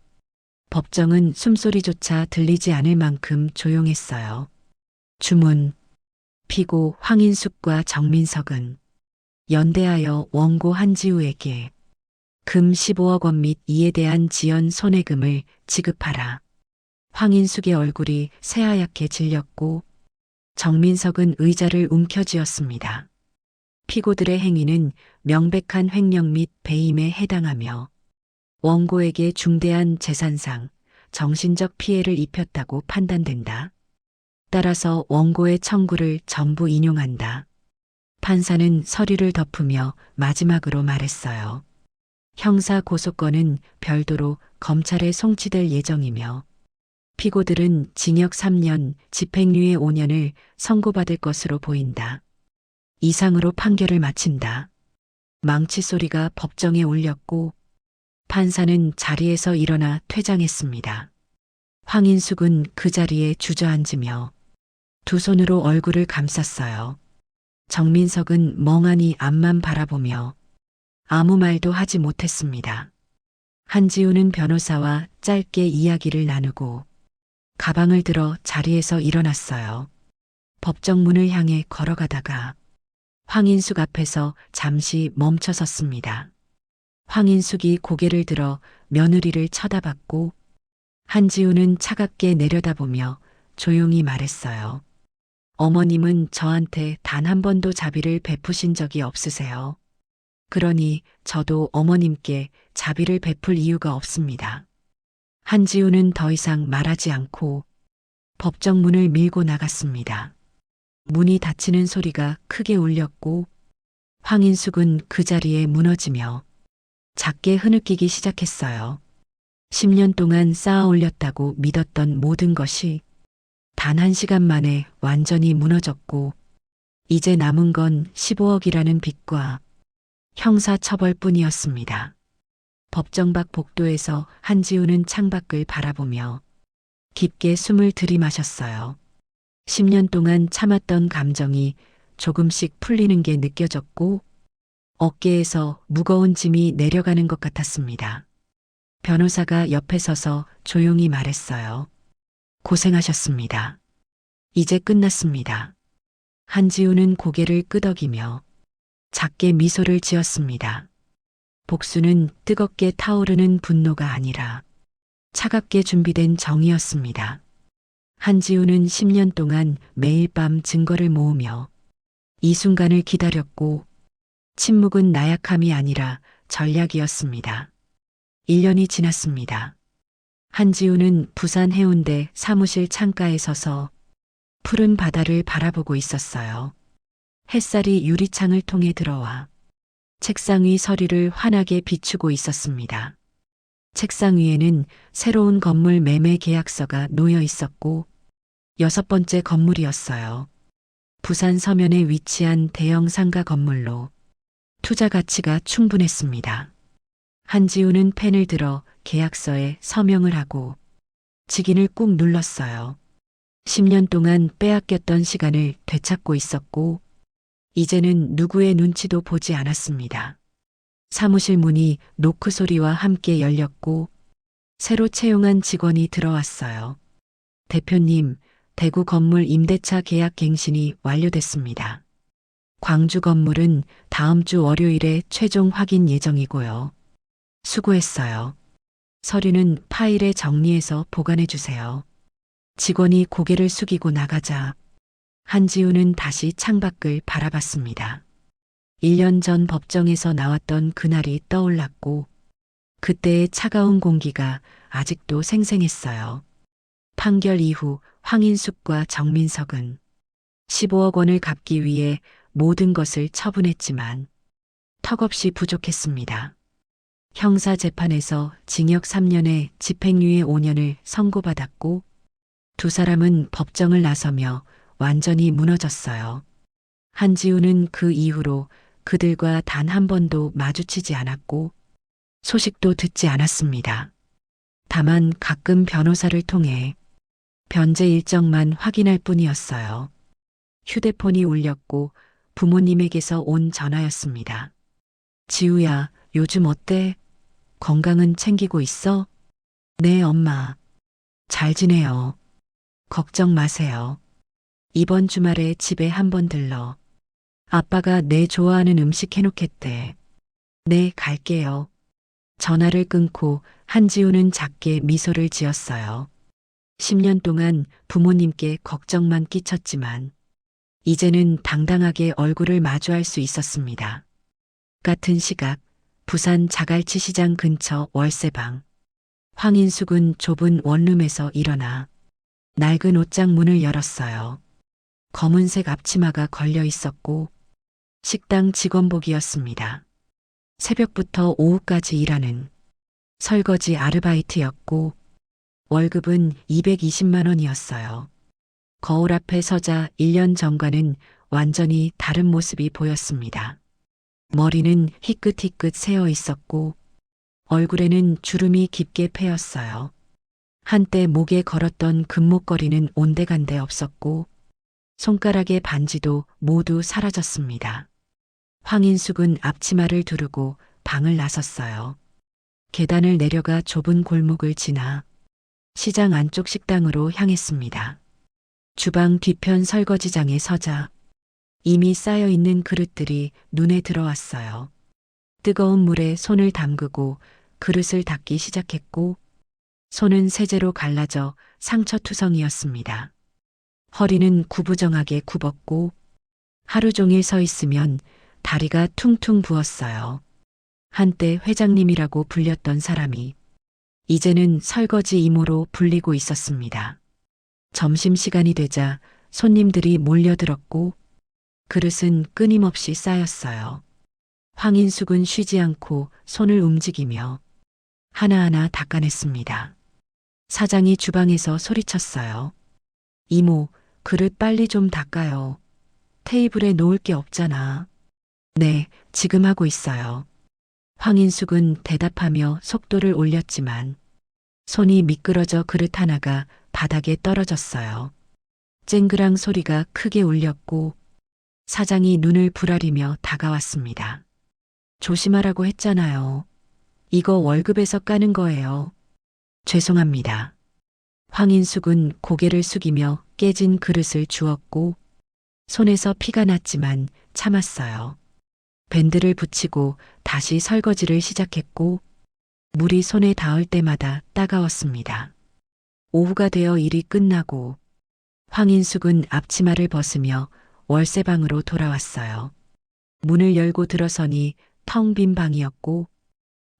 법정은 숨소리조차 들리지 않을 만큼 조용했어요. 주문. 피고 황인숙과 정민석은 연대하여 원고 한지우에게 금 15억 원 및 이에 대한 지연 손해금을 지급하라. 황인숙의 얼굴이 새하얗게 질렸고 정민석은 의자를 움켜쥐었습니다. 피고들의 행위는 명백한 횡령 및 배임에 해당하며 원고에게 중대한 재산상, 정신적 피해를 입혔다고 판단된다. 따라서 원고의 청구를 전부 인용한다. 판사는 서류를 덮으며 마지막으로 말했어요. 형사 고소건은 별도로 검찰에 송치될 예정이며 피고들은 징역 3년, 집행유예 5년을 선고받을 것으로 보인다. 이상으로 판결을 마친다. 망치 소리가 법정에 울렸고 판사는 자리에서 일어나 퇴장했습니다. 황인숙은 그 자리에 주저앉으며 두 손으로 얼굴을 감쌌어요. 정민석은 멍하니 앞만 바라보며 아무 말도 하지 못했습니다. 한지우는 변호사와 짧게 이야기를 나누고 가방을 들어 자리에서 일어났어요. 법정 문을 향해 걸어가다가 황인숙 앞에서 잠시 멈춰섰습니다. 황인숙이 고개를 들어 며느리를 쳐다봤고 한지우는 차갑게 내려다보며 조용히 말했어요. 어머님은 저한테 단 한 번도 자비를 베푸신 적이 없으세요. 그러니 저도 어머님께 자비를 베풀 이유가 없습니다. 한지우는 더 이상 말하지 않고 법정 문을 밀고 나갔습니다. 문이 닫히는 소리가 크게 울렸고 황인숙은 그 자리에 무너지며 작게 흐느끼기 시작했어요. 10년 동안 쌓아 올렸다고 믿었던 모든 것이 단 1시간 만에 완전히 무너졌고 이제 남은 건 15억이라는 빚과 형사처벌뿐이었습니다. 법정 밖 복도에서 한지우는 창밖을 바라보며 깊게 숨을 들이마셨어요. 10년 동안 참았던 감정이 조금씩 풀리는 게 느껴졌고 어깨에서 무거운 짐이 내려가는 것 같았습니다. 변호사가 옆에 서서 조용히 말했어요. 고생하셨습니다. 이제 끝났습니다. 한지우는 고개를 끄덕이며 작게 미소를 지었습니다. 복수는 뜨겁게 타오르는 분노가 아니라 차갑게 준비된 정이었습니다. 한지우는 10년 동안 매일 밤 증거를 모으며 이 순간을 기다렸고 침묵은 나약함이 아니라 전략이었습니다. 1년이 지났습니다. 한지우는 부산 해운대 사무실 창가에 서서 푸른 바다를 바라보고 있었어요. 햇살이 유리창을 통해 들어와 책상 위 서류를 환하게 비추고 있었습니다. 책상 위에는 새로운 건물 매매 계약서가 놓여 있었고 6번째 건물이었어요. 부산 서면에 위치한 대형 상가 건물로 투자 가치가 충분했습니다. 한지우는 펜을 들어 계약서에 서명을 하고 직인을 꾹 눌렀어요. 10년 동안 빼앗겼던 시간을 되찾고 있었고 이제는 누구의 눈치도 보지 않았습니다. 사무실 문이 노크 소리와 함께 열렸고 새로 채용한 직원이 들어왔어요. 대표님, 대구 건물 임대차 계약 갱신이 완료됐습니다. 광주 건물은 다음 주 월요일에 최종 확인 예정이고요. 수고했어요. 서류는 파일에 정리해서 보관해 주세요. 직원이 고개를 숙이고 나가자 한지우는 다시 창밖을 바라봤습니다. 1년 전 법정에서 나왔던 그날이 떠올랐고 그때의 차가운 공기가 아직도 생생했어요. 판결 이후 황인숙과 정민석은 15억 원을 갚기 위해 모든 것을 처분했지만 턱없이 부족했습니다. 형사재판에서 징역 3년에 집행유예 5년을 선고받았고 두 사람은 법정을 나서며 완전히 무너졌어요. 한지우는 그 이후로 그들과 단 한 번도 마주치지 않았고 소식도 듣지 않았습니다. 다만 가끔 변호사를 통해 변제 일정만 확인할 뿐이었어요. 휴대폰이 울렸고 부모님에게서 온 전화였습니다. 지우야, 요즘 어때? 건강은 챙기고 있어? 네, 엄마. 잘 지내요. 걱정 마세요. 이번 주말에 집에 한번 들러. 아빠가 내 좋아하는 음식 해놓겠대. 네, 갈게요. 전화를 끊고 한지우는 작게 미소를 지었어요. 10년 동안 부모님께 걱정만 끼쳤지만 이제는 당당하게 얼굴을 마주할 수 있었습니다. 같은 시각 부산 자갈치 시장 근처 월세방. 황인숙은 좁은 원룸에서 일어나 낡은 옷장 문을 열었어요. 검은색 앞치마가 걸려 있었고 식당 직원복이었습니다. 새벽부터 오후까지 일하는 설거지 아르바이트였고 월급은 220만 원이었어요. 거울 앞에 서자 1년 전과는 완전히 다른 모습이 보였습니다. 머리는 희끗희끗 새어 있었고 얼굴에는 주름이 깊게 패였어요. 한때 목에 걸었던 금목걸이는 온데간데 없었고 손가락의 반지도 모두 사라졌습니다. 황인숙은 앞치마를 두르고 방을 나섰어요. 계단을 내려가 좁은 골목을 지나 시장 안쪽 식당으로 향했습니다. 주방 뒤편 설거지장에 서자 이미 쌓여있는 그릇들이 눈에 들어왔어요. 뜨거운 물에 손을 담그고 그릇을 닦기 시작했고 손은 세제로 갈라져 상처투성이었습니다. 허리는 구부정하게 굽었고 하루 종일 서 있으면 다리가 퉁퉁 부었어요. 한때 회장님이라고 불렸던 사람이 이제는 설거지 이모로 불리고 있었습니다. 점심시간이 되자 손님들이 몰려들었고 그릇은 끊임없이 쌓였어요. 황인숙은 쉬지 않고 손을 움직이며 하나하나 닦아냈습니다. 사장이 주방에서 소리쳤어요. 이모, 그릇 빨리 좀 닦아요. 테이블에 놓을 게 없잖아. 네, 지금 하고 있어요. 황인숙은 대답하며 속도를 올렸지만 손이 미끄러져 그릇 하나가 바닥에 떨어졌어요. 쨍그랑 소리가 크게 울렸고 사장이 눈을 부라리며 다가왔습니다. 조심하라고 했잖아요. 이거 월급에서 까는 거예요. 죄송합니다. 황인숙은 고개를 숙이며 깨진 그릇을 주웠고 손에서 피가 났지만 참았어요. 밴드를 붙이고 다시 설거지를 시작했고 물이 손에 닿을 때마다 따가웠습니다. 오후가 되어 일이 끝나고 황인숙은 앞치마를 벗으며 월세방으로 돌아왔어요. 문을 열고 들어서니 텅 빈 방이었고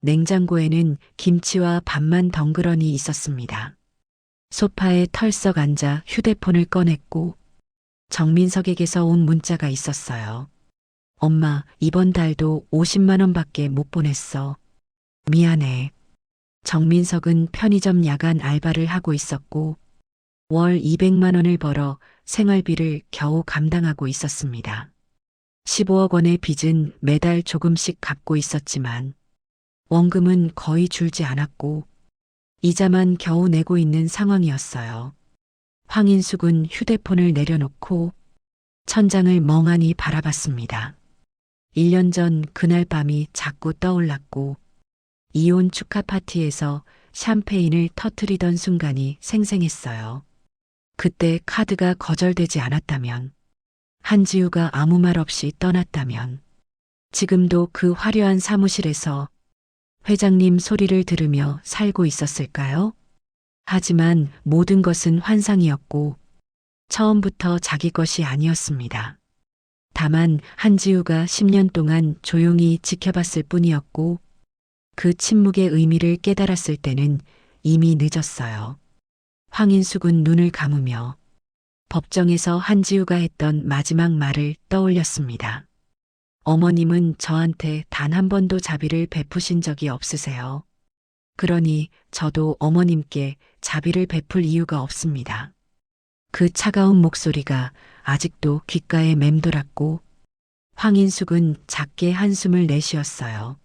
냉장고에는 김치와 밥만 덩그러니 있었습니다. 소파에 털썩 앉아 휴대폰을 꺼냈고 정민석에게서 온 문자가 있었어요. 엄마, 이번 달도 50만 원밖에 못 보냈어. 미안해. 정민석은 편의점 야간 알바를 하고 있었고 월 200만 원을 벌어 생활비를 겨우 감당하고 있었습니다. 15억 원의 빚은 매달 조금씩 갚고 있었지만 원금은 거의 줄지 않았고 이자만 겨우 내고 있는 상황이었어요. 황인숙은 휴대폰을 내려놓고 천장을 멍하니 바라봤습니다. 1년 전 그날 밤이 자꾸 떠올랐고 이혼 축하 파티에서 샴페인을 터뜨리던 순간이 생생했어요. 그때 카드가 거절되지 않았다면, 한지우가 아무 말 없이 떠났다면, 지금도 그 화려한 사무실에서 회장님 소리를 들으며 살고 있었을까요? 하지만 모든 것은 환상이었고 처음부터 자기 것이 아니었습니다. 다만 한지우가 10년 동안 조용히 지켜봤을 뿐이었고 그 침묵의 의미를 깨달았을 때는 이미 늦었어요. 황인숙은 눈을 감으며 법정에서 한지우가 했던 마지막 말을 떠올렸습니다. 어머님은 저한테 단 한 번도 자비를 베푸신 적이 없으세요. 그러니 저도 어머님께 자비를 베풀 이유가 없습니다. 그 차가운 목소리가 아직도 귓가에 맴돌았고 황인숙은 작게 한숨을 내쉬었어요.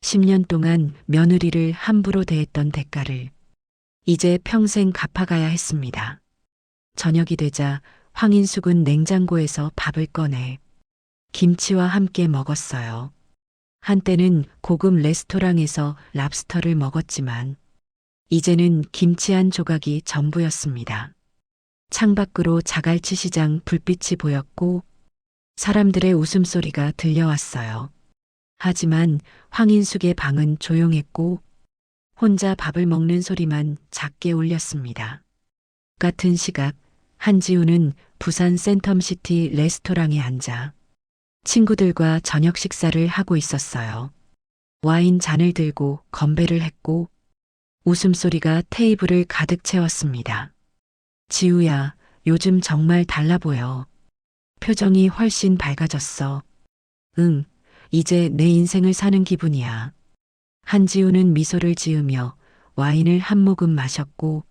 10년 동안 며느리를 함부로 대했던 대가를 이제 평생 갚아가야 했습니다. 저녁이 되자 황인숙은 냉장고에서 밥을 꺼내 김치와 함께 먹었어요. 한때는 고급 레스토랑에서 랍스터를 먹었지만 이제는 김치 한 조각이 전부였습니다. 창밖으로 자갈치 시장 불빛이 보였고 사람들의 웃음소리가 들려왔어요. 하지만 황인숙의 방은 조용했고 혼자 밥을 먹는 소리만 작게 울렸습니다. 같은 시각 한지우는 부산 센텀시티 레스토랑에 앉아 친구들과 저녁 식사를 하고 있었어요. 와인 잔을 들고 건배를 했고 웃음소리가 테이블을 가득 채웠습니다. 지우야, 요즘 정말 달라 보여. 표정이 훨씬 밝아졌어. 응, 이제 내 인생을 사는 기분이야. 한지우는 미소를 지으며 와인을 한 모금 마셨고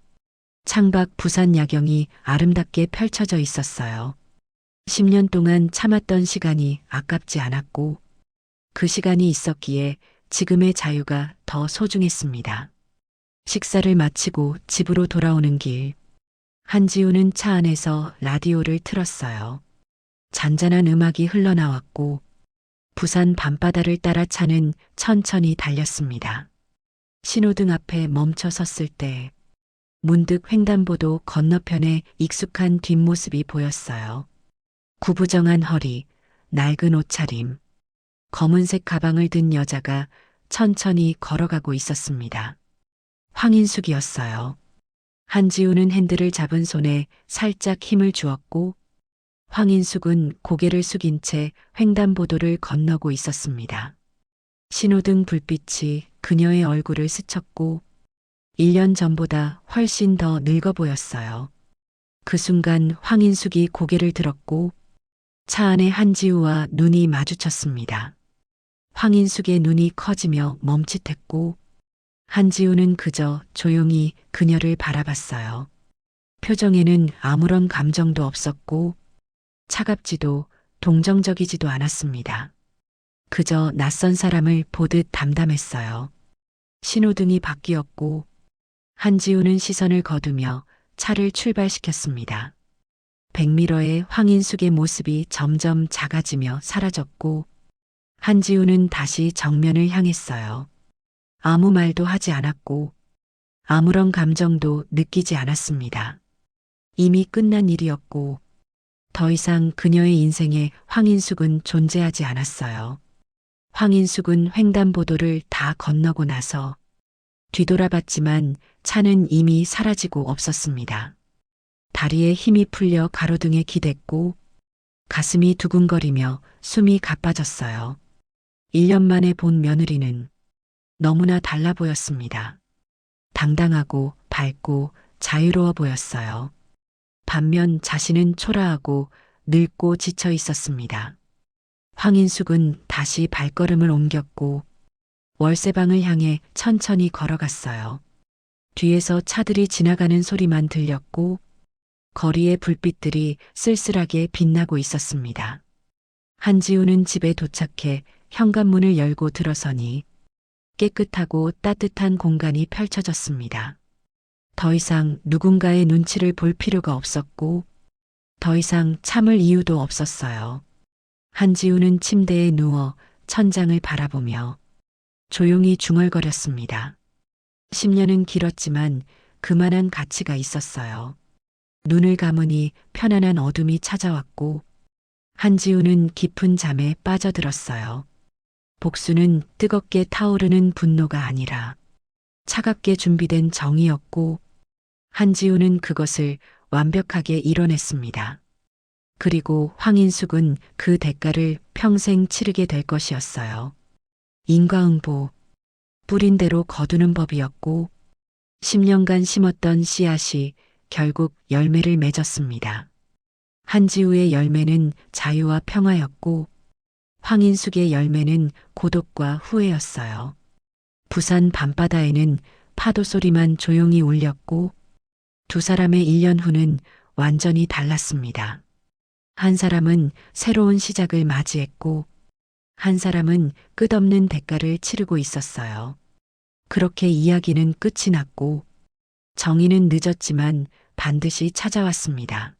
창밖 부산 야경이 아름답게 펼쳐져 있었어요. 10년 동안 참았던 시간이 아깝지 않았고 그 시간이 있었기에 지금의 자유가 더 소중했습니다. 식사를 마치고 집으로 돌아오는 길, 한지우는 차 안에서 라디오를 틀었어요. 잔잔한 음악이 흘러나왔고 부산 밤바다를 따라 차는 천천히 달렸습니다. 신호등 앞에 멈춰 섰을 때 문득 횡단보도 건너편에 익숙한 뒷모습이 보였어요. 구부정한 허리, 낡은 옷차림, 검은색 가방을 든 여자가 천천히 걸어가고 있었습니다. 황인숙이었어요. 한지우는 핸들을 잡은 손에 살짝 힘을 주었고 황인숙은 고개를 숙인 채 횡단보도를 건너고 있었습니다. 신호등 불빛이 그녀의 얼굴을 스쳤고 1년 전보다 훨씬 더 늙어 보였어요. 그 순간 황인숙이 고개를 들었고 차 안에 한지우와 눈이 마주쳤습니다. 황인숙의 눈이 커지며 멈칫했고 한지우는 그저 조용히 그녀를 바라봤어요. 표정에는 아무런 감정도 없었고 차갑지도 동정적이지도 않았습니다. 그저 낯선 사람을 보듯 담담했어요. 신호등이 바뀌었고 한지우는 시선을 거두며 차를 출발시켰습니다. 백미러에 황인숙의 모습이 점점 작아지며 사라졌고 한지우는 다시 정면을 향했어요. 아무 말도 하지 않았고 아무런 감정도 느끼지 않았습니다. 이미 끝난 일이었고 더 이상 그녀의 인생에 황인숙은 존재하지 않았어요. 황인숙은 횡단보도를 다 건너고 나서 뒤돌아봤지만 차는 이미 사라지고 없었습니다. 다리에 힘이 풀려 가로등에 기댔고 가슴이 두근거리며 숨이 가빠졌어요. 1년 만에 본 며느리는 너무나 달라 보였습니다. 당당하고 밝고 자유로워 보였어요. 반면 자신은 초라하고 늙고 지쳐 있었습니다. 황인숙은 다시 발걸음을 옮겼고 월세방을 향해 천천히 걸어갔어요. 뒤에서 차들이 지나가는 소리만 들렸고 거리의 불빛들이 쓸쓸하게 빛나고 있었습니다. 한지우는 집에 도착해 현관문을 열고 들어서니 깨끗하고 따뜻한 공간이 펼쳐졌습니다. 더 이상 누군가의 눈치를 볼 필요가 없었고 더 이상 참을 이유도 없었어요. 한지우는 침대에 누워 천장을 바라보며 조용히 중얼거렸습니다. 10년은 길었지만 그만한 가치가 있었어요. 눈을 감으니 편안한 어둠이 찾아왔고 한지우는 깊은 잠에 빠져들었어요. 복수는 뜨겁게 타오르는 분노가 아니라 차갑게 준비된 정이었고 한지우는 그것을 완벽하게 이뤄냈습니다. 그리고 황인숙은 그 대가를 평생 치르게 될 것이었어요. 인과응보, 뿌린 대로 거두는 법이었고 10년간 심었던 씨앗이 결국 열매를 맺었습니다. 한지우의 열매는 자유와 평화였고 황인숙의 열매는 고독과 후회였어요. 부산 밤바다에는 파도 소리만 조용히 울렸고 두 사람의 1년 후는 완전히 달랐습니다. 한 사람은 새로운 시작을 맞이했고 한 사람은 끝없는 대가를 치르고 있었어요. 그렇게 이야기는 끝이 났고 정의는 늦었지만 반드시 찾아왔습니다.